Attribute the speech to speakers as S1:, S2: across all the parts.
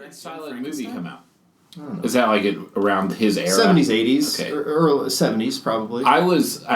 S1: did silent movie come out? Is that like around his era?
S2: 70s, 80s,
S1: Okay.
S2: or 70s probably.
S1: I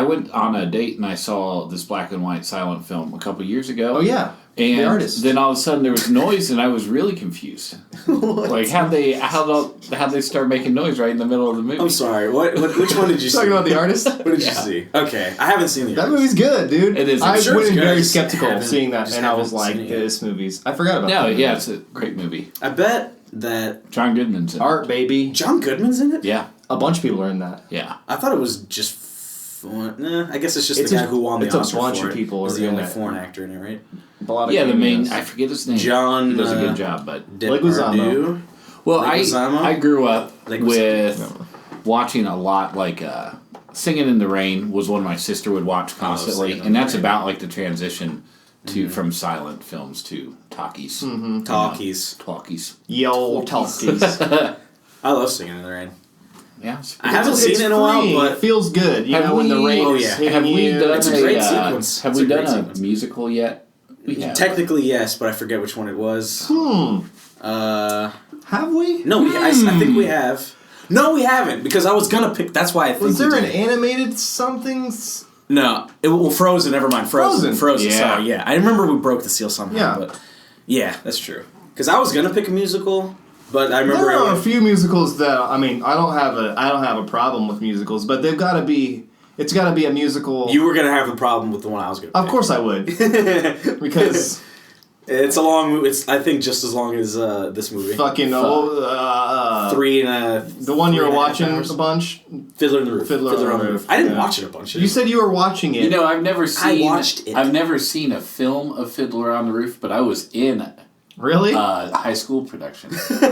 S1: went on a date and I saw this black and white silent film a couple years ago.
S2: Oh yeah,
S1: and
S2: the artist.
S1: Then all of a sudden there was noise and I was really confused. Like how'd they start making noise right in the middle of the movie?
S3: I'm sorry. Which one did you see?
S2: Talking about the artist.
S3: What did you see? Okay, I haven't seen the
S2: That
S3: artist.
S2: movie's good, dude.
S1: It is.
S2: I
S3: sure
S2: went
S3: it's
S2: in
S3: good. I
S2: very
S3: just
S2: skeptical
S3: haven't-
S2: seeing that,
S3: just
S2: and I was
S3: haven't
S2: like,
S3: seen it yet.
S2: "This movie's." I forgot about.
S1: No,
S2: that
S1: yeah,
S2: movie.
S1: it's a great movie.
S3: I bet that
S1: John Goodman's in it.
S2: Art, baby.
S3: John Goodman's in it.
S1: Yeah,
S2: A bunch of people are in that.
S1: yeah.
S3: I thought it was just. I guess it's just
S2: It's
S3: the guy
S2: a-
S3: who won the
S2: it's a
S3: Oscar
S2: bunch
S3: for
S2: of
S3: it.
S2: people
S3: He's
S2: are
S3: the
S2: in
S3: only
S2: it.
S3: foreign actor in it, right?
S2: A lot of
S1: Yeah, the main.
S2: cameos.
S1: I forget his name.
S3: John
S1: He does a good job, but
S2: Leguizamo.
S3: Depardieu.
S1: well,
S3: Leguizamo?
S1: I grew up
S3: Leguizamo.
S1: with watching a lot like Singing in the Rain was one my sister would watch constantly,
S3: Singing in
S1: and
S3: the
S1: that's
S3: Rain.
S1: about like the transition to from silent films to talkies.
S2: Mm-hmm.
S3: Talkies.
S1: Talkies.
S2: Yo, talkies.
S3: I love Singing in the Rain.
S1: Yeah. it's
S3: I haven't seen it in a while,
S2: free.
S3: but
S2: It feels good. You
S1: Have
S2: know, when the
S1: we-
S2: rain
S3: Oh,
S2: is
S3: yeah.
S2: hitting
S1: Have we
S2: you.
S1: done
S3: It's a great sequence.
S1: Have
S3: It's
S1: we
S3: a great
S1: done a
S3: sequence.
S1: musical yet? We have.
S3: Technically, yes, but I forget which one it was.
S2: Have we?
S3: No, I think we have. No, we haven't, because I was gonna pick. That's why I think.
S2: Was there
S3: we
S2: an
S3: did.
S2: animated something?
S3: No, Frozen. Never mind, Frozen.
S1: Yeah.
S3: Sorry, yeah. I remember we broke the seal somehow.
S2: Yeah.
S3: But yeah, that's true. Because I was gonna pick a musical, but I remember.
S2: There are a few musicals that I don't have a problem with musicals, but they've got to be. It's got to be a musical.
S3: You were gonna have a problem with the one I was gonna.
S2: Of
S3: pick.
S2: course I would, because
S3: It's a long. It's I think just as long as this movie.
S2: fucking
S3: 3 and a.
S2: the one you were
S3: 3.5
S2: watching
S3: hours.
S2: a bunch.
S3: Fiddler on the Roof.
S2: Fiddler on the Roof,
S3: I didn't
S2: yeah.
S3: watch it a bunch.
S2: You said you were watching it.
S1: You know, I've never seen.
S3: watched it.
S1: I've never seen a film of Fiddler on the Roof, but I was in
S2: Really?
S1: high school production. Fiddler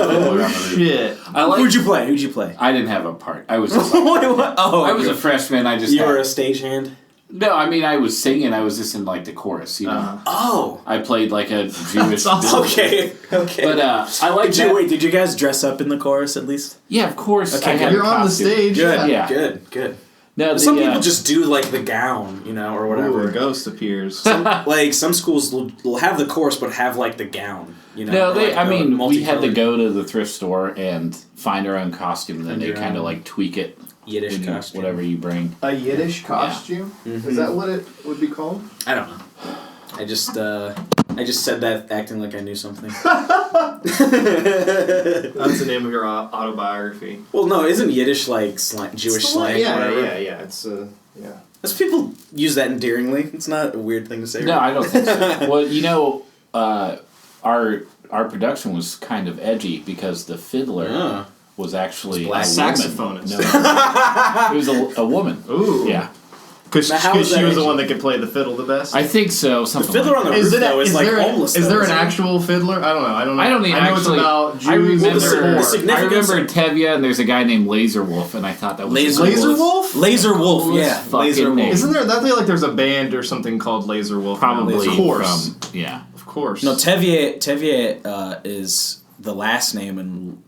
S1: on the Roof.
S2: Shit.
S1: I like.
S3: Who'd you play? Who'd you play?
S1: I didn't have a part. I was just like,
S3: Wait, what? Oh,
S1: I was a freshman. I just
S3: You were
S1: had-
S3: a stagehand.
S1: no. I mean, I was singing. I was just in like the chorus. You know,
S3: Oh.
S1: I played like a Jewish.
S2: awesome.
S3: Okay. Okay.
S1: But I like that.
S3: Did you guys dress up in the chorus at least?
S1: Yeah, of course.
S3: Okay,
S1: I had
S2: You're
S1: a
S2: on the
S1: costume.
S2: stage.
S3: Good.
S1: Yeah.
S3: Good.
S1: No,
S3: Some
S1: the,
S3: people just do like the gown, or whatever.
S2: Ooh, a ghost appears.
S3: Like some schools will have the chorus but have like the gown,
S1: No,
S3: or,
S1: they.
S3: like,
S1: I
S3: the
S1: mean, we had to
S3: multicolored
S1: go to the thrift store and find our own costume, and then
S3: Find
S1: they
S3: your
S1: kind of
S3: own
S1: like tweak it.
S3: Yiddish
S1: in
S3: costume.
S1: whatever you bring.
S2: A Yiddish costume? Is that what it would be called?
S3: I don't know. I just said that acting like I knew something.
S2: That's the name of your autobiography.
S3: Well, no, isn't Yiddish like Jewish slang?
S2: Yeah,
S3: or whatever?
S2: yeah. It's yeah.
S3: That's people use that endearingly. It's not a weird thing to say.
S1: No,
S3: right?
S1: I don't think so. Well, you know, our production was kind of edgy because the fiddler was actually
S3: black.
S1: a
S2: Saxophonist.
S1: woman. No, it was a woman.
S2: Ooh.
S1: Yeah,
S2: Because
S3: Now, how is
S2: she
S3: that
S2: was the
S3: edgy?
S2: one that could play the fiddle the best.
S1: I think so.
S3: The
S1: Something.
S3: Fiddler
S1: like
S3: on the
S1: that.
S3: Roof though is like homeless.
S2: Is there
S3: though,
S2: an
S3: isn't it?
S2: actual fiddler? I don't know. I
S1: I don't even
S2: know
S1: actually.
S2: it's about Jews.
S1: I remember.
S2: and their-
S3: the significance
S1: I remember Tevye, and there's a guy named Laser Wolf, and I thought that was
S2: Laser Wolf?
S3: Laser Wolf,
S1: Coolest
S3: yeah.
S1: fucking
S3: Laser
S1: name.
S3: Wolf.
S2: Isn't there? I feel like there's a band or something called Laser Wolf.
S1: Probably
S2: Of course.
S1: from
S2: Of course.
S3: No, Tevye is the last name, and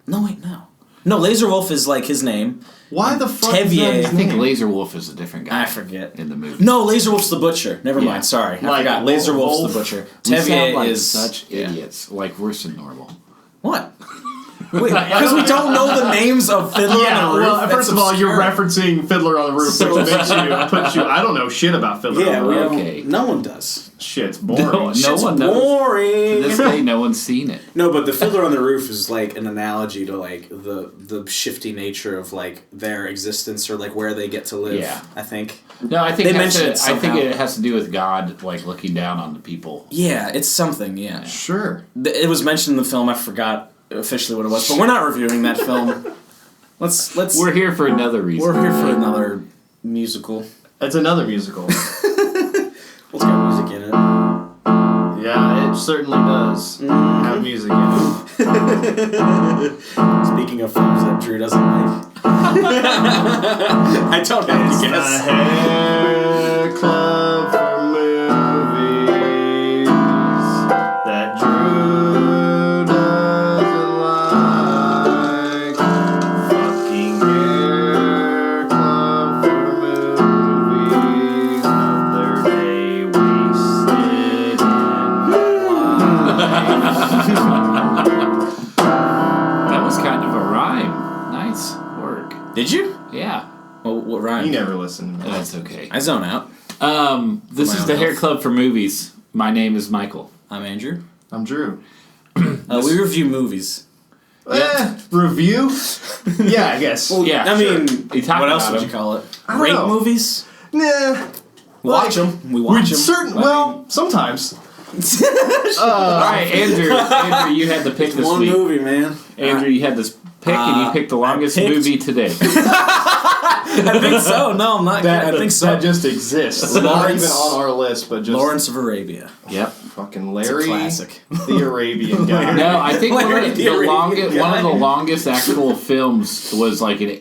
S3: no, Laser Wolf is like his name.
S2: Why the fuck is
S3: Tevye.
S2: that his
S1: I think
S2: name?
S1: Laser Wolf is a different guy.
S3: I forget.
S1: In the movie.
S3: No, Laser Wolf's the butcher. Never
S1: Yeah.
S3: mind. Sorry, I
S2: Like
S3: forgot. Laser Wolf's
S2: Wolf?
S3: the butcher.
S1: We sound
S3: Tevye
S1: like
S3: is
S1: such idiots. Like worse than normal.
S3: What? Because we don't know the names of Fiddler
S2: Yeah,
S3: on the Roof.
S2: well,
S3: That's
S2: first of all, you're
S3: obscure.
S2: referencing Fiddler on the Roof,
S3: So-
S2: which puts you. I don't know shit about Fiddler
S3: Yeah,
S2: on the
S3: we
S2: Roof.
S3: don't.
S1: Okay.
S3: No one does.
S2: Shit's boring.
S1: No
S3: Shit's
S1: one knows. To
S3: boring.
S1: this day, no one's seen it.
S3: No, but the Fiddler on the Roof is like an analogy to like the shifty nature of like their existence or like where they get to live.
S1: Yeah.
S3: I think.
S1: No, I think
S3: They
S1: that's
S3: mention
S1: it.
S3: it
S1: I think
S3: somehow.
S1: it has to do with God, like looking down on the people.
S3: Yeah, it's something. Yeah,
S2: Sure.
S3: it was mentioned in the film. I forgot officially what it was, but we're not reviewing that film. Let's.
S1: We're here for another reason.
S3: We're here for another musical.
S2: It's another musical.
S3: What's got music in it?
S2: Yeah, it certainly does have music in it.
S3: Speaking of films that Drew doesn't like. I don't have
S2: It's
S3: to
S2: the
S3: guess.
S2: hair club for movies that Drew doesn't like. Fucking hair club for movies. Another day wasted in my life.
S3: Did you?
S1: Yeah.
S3: Well, what rhyme?
S2: You never listened to me.
S1: That's okay.
S3: I zone out.
S1: This is the Hair Club for Movies. My name is Michael.
S3: I'm Andrew.
S2: I'm Drew.
S3: We review movies.
S2: Review? Yeah, I guess.
S3: Well,
S1: Yeah,
S3: I
S1: sure.
S3: mean,
S1: You talk
S3: what else
S1: about
S3: would
S1: them.
S3: you call it?
S2: I don't
S3: Rate
S2: know.
S3: movies?
S2: Nah.
S3: Watch them. We watch them.
S2: Well, sometimes.
S1: All right, Andrew. Andrew, you had the pick this
S3: One
S1: week.
S3: movie, man.
S1: Andrew, you had this pick, and you picked the longest movie today.
S3: I think so. No, I'm not. I think so.
S2: That just exists. Not even on our list, but just
S3: Lawrence of Arabia.
S1: Yep.
S2: fucking
S3: It's a
S2: Larry,
S3: classic.
S2: the Arabian guy.
S1: No, I think one
S3: Larry
S1: of
S3: the
S1: the
S3: Arabian
S1: longest,
S3: guy.
S1: one of the longest actual films was like an.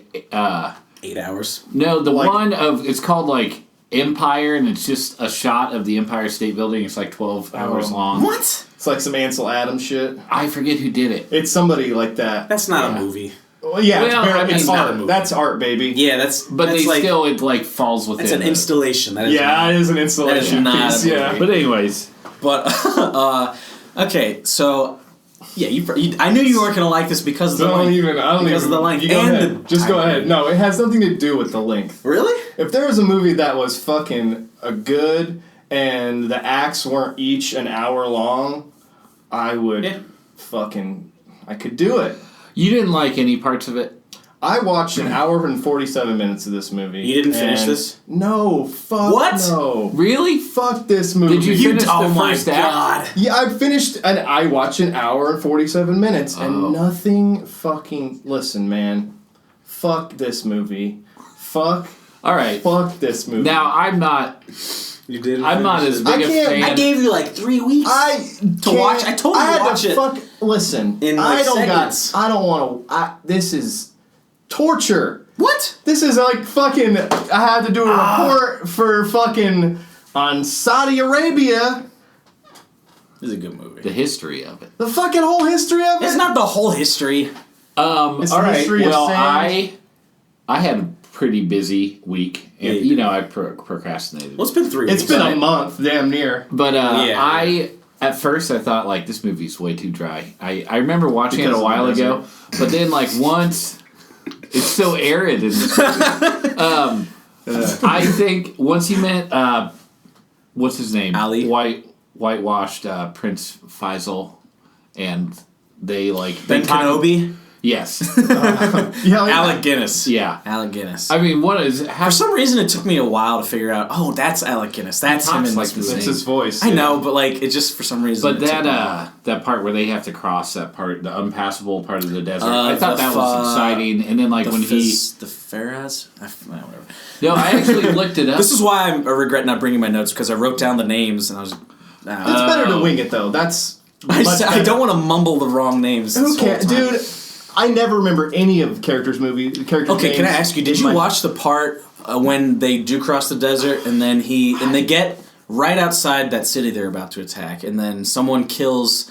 S3: 8 hours.
S1: No, the
S2: Like-
S1: one of it's called like Empire, and it's just a shot of the Empire State Building. It's like 12 hours long.
S3: What?
S2: It's like some Ansel Adams shit.
S1: I forget who did it.
S2: It's somebody like that.
S3: That's not
S1: Yeah.
S3: a movie.
S2: Well, yeah,
S1: Well, I mean,
S2: it's
S1: it's not
S2: art.
S3: a movie.
S2: That's art, baby.
S3: Yeah, that's.
S1: But
S3: that's
S1: they
S3: like,
S1: still it like falls within.
S3: That's an
S1: the-
S3: installation. That is
S2: Yeah, it is an installation
S3: not
S2: piece.
S3: a
S2: Yeah.
S3: movie.
S1: But anyways,
S3: But okay, so yeah, you I knew you weren't gonna like this because of the length.
S2: I don't
S3: Because
S2: even.
S3: of the length
S2: You go
S3: and
S2: ahead.
S3: the
S2: Just go
S3: timing.
S2: ahead. No, it has nothing to do with the length.
S3: Really?
S2: If there was a movie that was fucking a good and the acts weren't each an hour long, I would I could do it.
S1: you didn't like any parts of it.
S2: I watched an hour and 47 minutes of this movie.
S3: You didn't finish
S2: and-
S3: this?
S2: No, fuck
S3: What?
S2: no.
S1: Really?
S2: Fuck this movie.
S1: Did you finish
S3: oh
S1: the
S3: my
S1: first act?
S3: god!
S2: Yeah, I finished and I watched an hour and 47 minutes
S1: Oh.
S2: and nothing fucking listen, man. Fuck this movie. Fuck
S1: All right.
S2: this movie.
S1: Now I'm not.
S3: You did.
S1: I'm not as big
S2: I
S1: a
S2: can't-
S1: fan.
S3: I gave you like 3 weeks.
S2: to
S3: watch- I told you to
S2: had
S3: watch it
S2: Fuck, listen,
S3: in,
S2: I
S3: like,
S2: don't
S3: segments.
S2: I don't want to. This is torture.
S3: What?
S2: This is like fucking. I had to do a
S3: Ah.
S2: report for fucking on Saudi Arabia.
S3: This is a good movie.
S1: the history of it.
S2: The fucking whole history of it.
S3: It's not the whole history.
S2: It's
S1: all
S2: the
S1: right.
S2: history of
S1: Well,
S2: sand.
S1: I had a pretty busy week, and
S3: Yeah,
S1: you know I procrastinated.
S3: Well, it's been 3
S2: It's
S3: weeks.
S2: been
S1: Right.
S2: a month, damn near.
S1: But
S3: Yeah.
S1: at first I thought like this movie's way too dry. I remember watching
S2: Because
S1: it a
S2: of
S1: while
S2: the
S1: ago, but then like once it's so arid in this movie. I think once he met what's his name?
S3: Ali?
S1: Whitewashed Prince Faisal, and they like
S3: Ben
S1: they talk-
S3: Kenobi,
S1: Yes.
S2: Yeah, like,
S3: Alec Guinness.
S1: Yeah.
S3: Alec Guinness.
S1: I mean, what is
S3: For some reason, it took me a while to figure out. Oh, that's Alec Guinness. That's him
S1: talks
S3: in
S1: like
S3: this
S1: this.
S3: movie.
S2: That's his voice.
S3: I know, but like it just for some reason.
S1: But
S3: it took me a while.
S1: that part where they have to cross that part, the unpassable part of the desert,
S3: Uh,
S1: I thought
S3: the
S1: that was exciting. And then like when he,
S3: the Faraz, whatever.
S1: no, I actually looked it up.
S3: This is why I regret not bringing my notes because I wrote down the names and I was.
S2: It's better to wing it though. That's.
S3: I
S2: much better.
S3: don't want to mumble the wrong names.
S2: Who
S3: this whole
S2: cares,
S3: time.
S2: dude? I never remember any of characters' names.
S3: Okay, can I ask you? Did you watch the part when they do cross the desert and then they get right outside that city they're about to attack, and then someone kills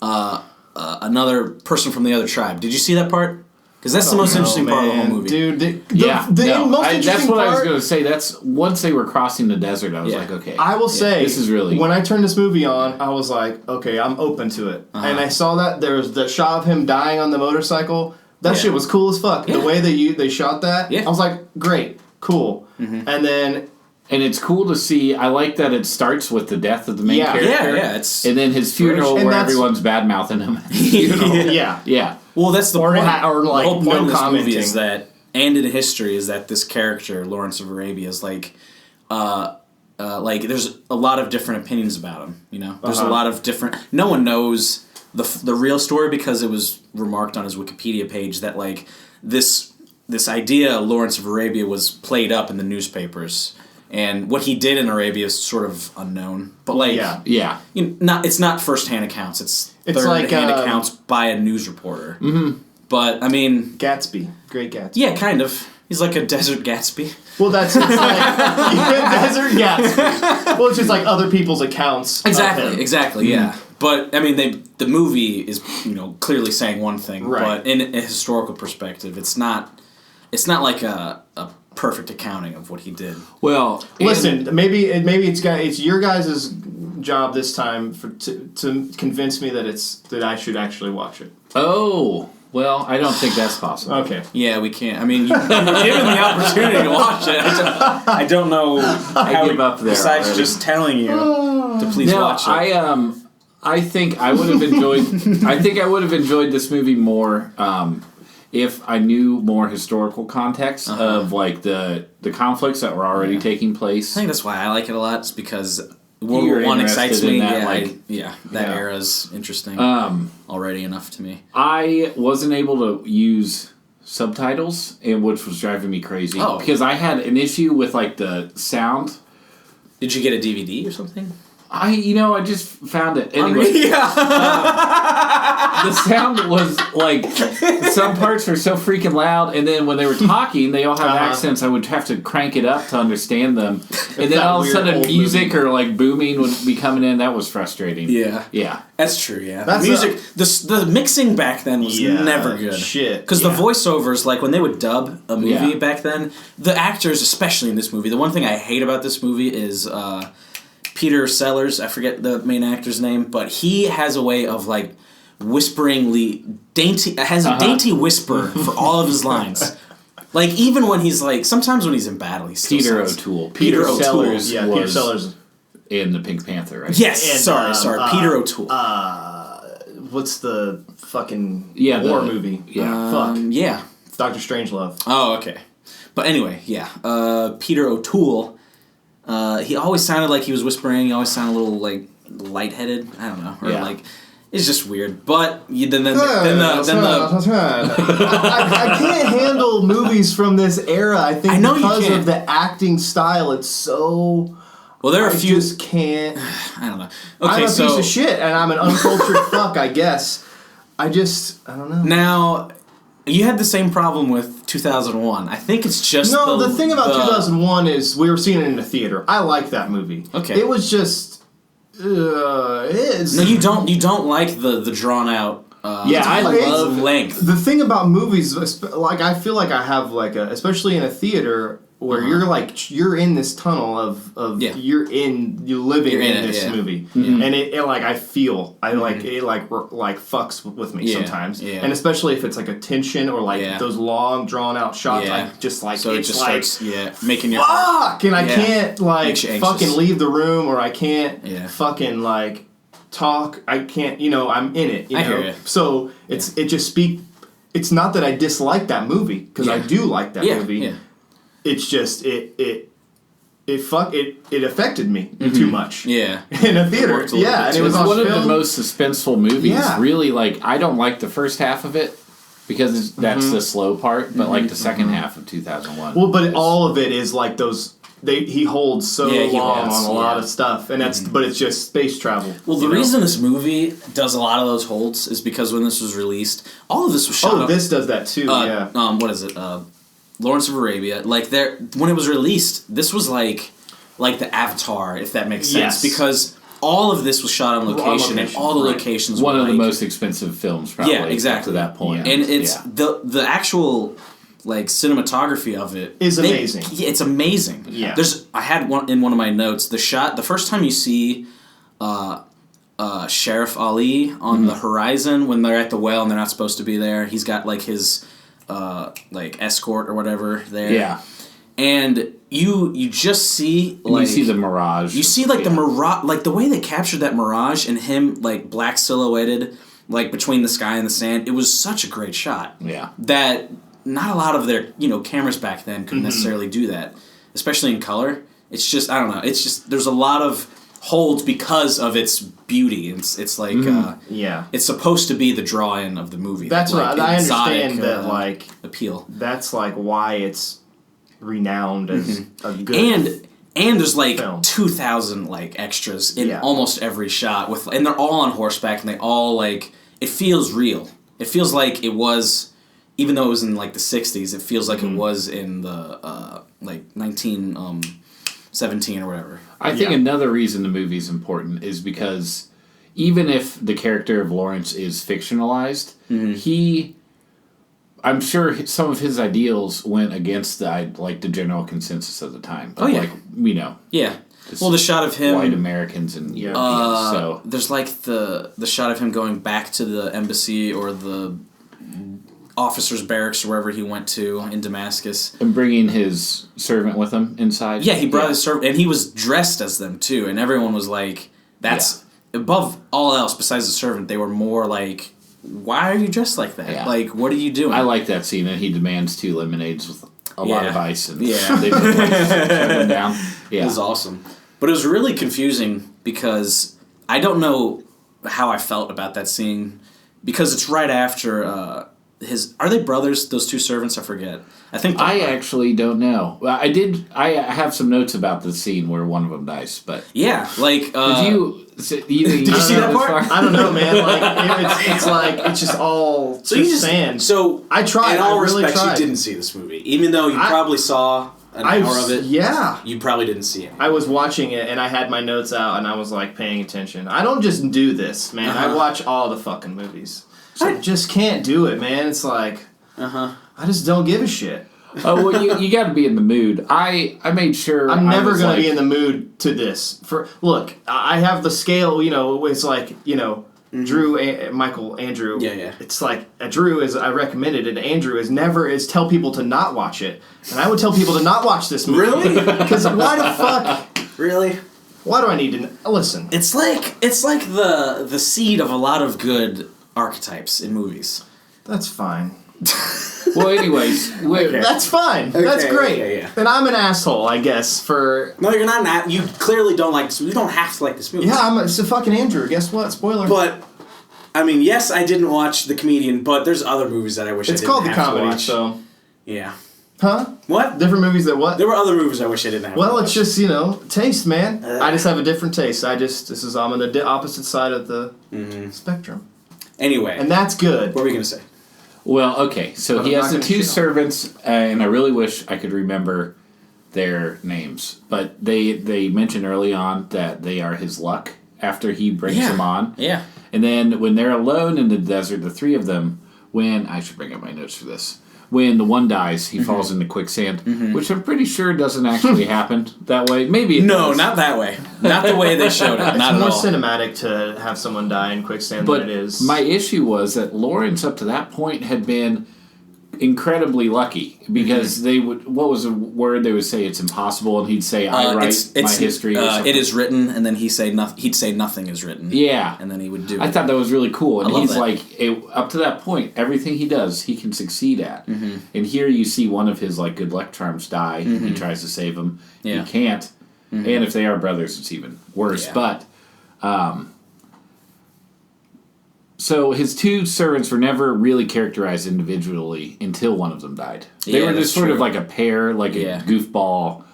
S3: another person from the other tribe? Did you see that part? Because that's the most interesting part of the whole movie.
S2: Dude,
S1: that's what I was going to say. That's once they were crossing the desert, I was like, okay.
S2: I will say,
S1: this is really
S2: when I turned this movie on, I was like, okay, I'm open to it. And I saw that there was the shot of him dying on the motorcycle. That shit was cool as fuck.
S3: Yeah.
S2: The way they shot that, I was like, great, cool. And then
S1: and it's cool to see. I like that it starts with the death of the main character.
S3: Yeah, it's
S1: and then his funeral
S2: And
S1: where
S2: that's-
S1: everyone's bad mouthing him. Funeral.
S2: yeah.
S3: well, that's the
S2: Or
S3: point.
S2: or like
S3: the whole point
S2: no
S3: of this movie
S2: commenting.
S3: is that, and in history, is that this character Lawrence of Arabia is like there's a lot of different opinions about him. You know, there's a lot of different. No one knows the real story because it was remarked on his Wikipedia page that like this idea Lawrence of Arabia was played up in the newspapers, and what he did in Arabia is sort of unknown. But like,
S1: Yeah.
S3: it's not first-hand accounts. It's
S2: like,
S3: third-hand accounts by a news reporter. Mm-hmm. But I mean,
S2: Gatsby, Great Gatsby.
S3: yeah, kind of. He's like a desert Gatsby.
S2: Well, it's like Desert Gatsby. Well, it's just like other people's accounts. of him.
S3: Exactly. Yeah. But I mean, the movie is clearly saying one thing,
S2: Right.
S3: but in a historical perspective, it's not like a perfect accounting of what he did.
S1: Well,
S2: Listen, maybe it's your guys' job this time to convince me that I should actually watch it.
S1: Oh. Well, I don't think that's possible.
S2: Okay.
S3: Yeah, we can't. I mean, you were given the opportunity to watch it. I don't know how
S1: give up there
S3: besides
S1: already.
S3: just telling you to please watch it.
S1: I think I would have enjoyed. I think I would have enjoyed this movie more if I knew more historical context of like the conflicts that were already taking place.
S3: I think that's why I like it a lot. It's because
S1: You're
S3: World War One
S1: interested
S3: excites
S1: in
S3: me.
S1: that,
S3: That era's interesting already enough to me.
S1: I wasn't able to use subtitles, which was driving me crazy because I had an issue with like the sound.
S3: Did you get a DVD or something?
S1: I just found it anyway. The sound was like some parts were so freaking loud, and then when they were talking, they all have accents. I would have to crank it up to understand them, and then all of a sudden, music or like booming would be coming in. That was frustrating. Yeah,
S3: that's true. Yeah, the music, the mixing back then was never good.
S2: Shit,
S3: because the voiceovers, like when they would dub a movie back then, the actors, especially in this movie, the one thing I hate about this movie is. Peter Sellers, I forget the main actor's name, but he has a way of like whisperingly has a dainty whisper for all of his lines. Like even when he's like, sometimes when he's in battle, he's
S1: Peter O'Toole.
S3: Peter
S1: Sellers,
S2: Peter Sellers
S1: in the Pink Panther, right?
S3: Yes, sorry, Peter O'Toole.
S2: What's the fucking war movie?
S1: Yeah,
S3: yeah,
S2: Doctor Strangelove.
S3: Oh, okay. But anyway, Peter O'Toole. He always sounded like he was whispering. He always sounded a little like lightheaded. I don't know, or like it's just weird. But then the
S2: I can't handle movies from this era. I think because of the acting style, it's so.
S3: Well, there are a few.
S2: I just can't.
S3: I don't know. Okay,
S2: I'm a piece of shit, and I'm an uncultured fuck. I guess. I don't know.
S3: Now. You had the same problem with 2001. I think it's just
S2: the thing about 2001 is we were seeing it in the theater. I like that movie.
S3: Okay,
S2: it was just it is.
S3: No, you don't like the drawn out. I love length.
S2: The thing about movies, like I feel like I have like especially in a theater where you're in this tunnel of you're living in this movie, and it like I like it like fucks with me sometimes, and especially if it's like a tension or like those long drawn out shots, I just like
S3: so
S2: it's
S3: it just
S2: like
S3: starts making you
S2: fuck, and I can't like fucking leave the room or I can't fucking like talk. I can't, I'm in it. I hear you. So it just it's not that I dislike that movie because I do like that movie. Yeah. It's just it affected me too much. Yeah, in a theater. And it was
S1: one of the most suspenseful movies. Yeah. Really, like I don't like the first half of it because that's the slow part, but like the second half of 2001.
S2: Well, but all of it is like those. He holds so long on a lot of stuff, and that's but it's just space travel.
S3: Well, the reason this movie does a lot of those holds is because when this was released, all of this was shot.
S2: This does that too.
S3: What is it? Lawrence of Arabia, like when it was released, this was like the Avatar, if that makes sense, because all of this was shot on location, and all the locations
S1: one
S3: were
S1: of the most expensive films, probably.
S3: Yeah, exactly.
S1: To that point,
S3: and it's the actual like cinematography of it
S2: is amazing.
S3: It's amazing.
S2: Yeah,
S3: I had one in one of my notes. The first time you see Sheriff Ali on the horizon when they're at the well and they're not supposed to be there. He's got like his. Like escort or whatever there, and you just see like
S1: you see the mirage.
S3: You see like the mirage, like the way they captured that mirage and him like black silhouetted like between the sky and the sand. It was such a great shot.
S1: Yeah,
S3: that not a lot of their cameras back then could necessarily do that, especially in color. It's just I don't know. It's just there's a lot of holds because of its beauty. It's like it's supposed to be the draw-in of the movie.
S2: That's
S3: like,
S2: what I understand that like
S3: appeal.
S2: That's like why it's renowned as a good
S3: and there's like
S2: film.
S3: 2,000 like extras in almost every shot and they're all on horseback and they all like it feels real. It feels like it was even though it was in like the 60s, it feels like it was in the like 1917 or whatever.
S1: I think another reason the movie is important is because even if the character of Lawrence is fictionalized, I'm sure some of his ideals went against the general consensus of the time.
S3: Well, the shot of him
S1: white Americans and Europeans.
S3: There's like the shot of him going back to the embassy or the officer's barracks or wherever he went to in Damascus.
S1: And bringing his servant with him inside.
S3: Yeah, he brought his servant, and he was dressed as them too, and everyone was like, that's above all else besides the servant, they were more like, why are you dressed like that? Yeah. Like, what are you doing?
S1: I like that scene, and he demands 2 lemonades with a lot of ice, and they put him down. Yeah.
S3: It was awesome. But it was really confusing because I don't know how I felt about that scene, because it's right after are they brothers, those 2 servants? I forget. I think
S1: I actually don't know. I have some notes about the scene where one of them dies, but
S3: like
S1: did you see
S3: that part?
S2: I don't know, man. Like it's just all sand.
S3: So
S2: I tried.
S3: In all
S2: really
S3: respects,
S2: tried.
S3: you didn't see this movie, even though you probably saw an hour of it.
S2: Yeah,
S3: you probably didn't see it.
S2: I was watching it and I had my notes out and I was like paying attention. I don't just do this, man. I watch all the fucking movies. So I just can't do it, man. It's like, I just don't give a shit.
S1: Oh, well, you got to be in the mood. I made sure
S2: I'm never going to be in the mood to this. Look, I have the scale, it's like, Drew, Michael, Andrew.
S3: Yeah.
S2: It's like, Drew is, I recommended it, Andrew is tell people to not watch it. And I would tell people to not watch this movie.
S3: Really?
S2: Because why the fuck?
S3: Really?
S2: Why do I need to listen?
S3: It's like the seed of a lot of good archetypes in movies.
S2: That's fine.
S1: Well, anyways,
S2: that's fine. Okay, that's great.
S3: Yeah.
S2: Then I'm an asshole, I guess.
S3: No, you're not. You clearly don't like this movie. You don't have to like this movie.
S2: Yeah, it's a fucking Andrew. Guess what? Spoiler.
S3: But I mean, yes, I didn't watch The Comedian, but there's other movies that I wish I didn't have to watch.
S2: It's called The Comedy, so
S3: yeah.
S2: Huh?
S3: What?
S2: Different movies that what?
S3: There were other movies I wish I didn't have.
S2: Well, it's just taste, man. I just have a different taste. I'm on the opposite side of the spectrum.
S3: Anyway,
S2: and that's good.
S3: What were we gonna say?
S1: Well, okay, so he has the 2 servants, and I really wish I could remember their names, but they mention early on that they are his luck after he brings them on.
S3: Yeah.
S1: And then when they're alone in the desert, the 3 of them, I should bring up my notes for this. When the one dies, he falls into quicksand, which I'm pretty sure doesn't actually happen that way. Maybe it does.
S3: Not that way. Not the way they showed it. Not at all.
S2: It's more cinematic to have someone die in quicksand than it is.
S1: My issue was that Lawrence, up to that point, had been incredibly lucky because they would. What was the word they would say? It's impossible, and he'd say, "I write my history."
S3: It is written, and then he'd say nothing is written.
S1: Yeah,
S3: and then he would do.
S1: I thought that was really cool, and he's
S3: that.
S1: like, up to that point, everything he does, he can succeed at. And here you see one of his good luck charms die, and he tries to save him.
S3: Yeah.
S1: He can't, and if they are brothers, it's even worse.
S3: Yeah.
S1: But. So his 2 servants were never really characterized individually until one of them died. They were just sort of like a pair, like a goofball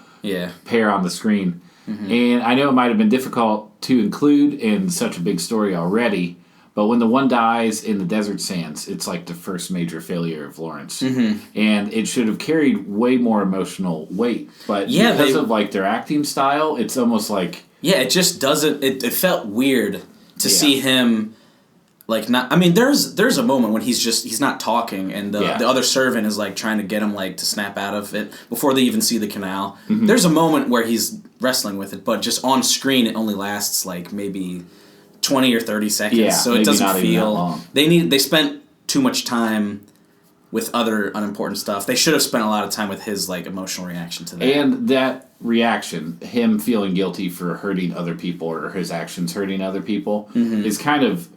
S1: pair on the screen. And I know it might have been difficult to include in such a big story already, but when the one dies in the desert sands, it's like the first major failure of Lawrence. And it should have carried way more emotional weight. But because of their acting style, it's almost like...
S3: Yeah, it just doesn't... It felt weird to see him... not. I mean, there's a moment when he's not talking, and the other servant is trying to get him to snap out of it before they even see the canal. There's a moment where he's wrestling with it, but just on screen it only lasts maybe 20 or 30 seconds.
S1: Yeah,
S3: so it doesn't feel
S1: long.
S3: They spent too much time with other unimportant stuff. They should have spent a lot of time with his emotional reaction to that.
S1: And that reaction, him feeling guilty for hurting other people or his actions hurting other people, is kind of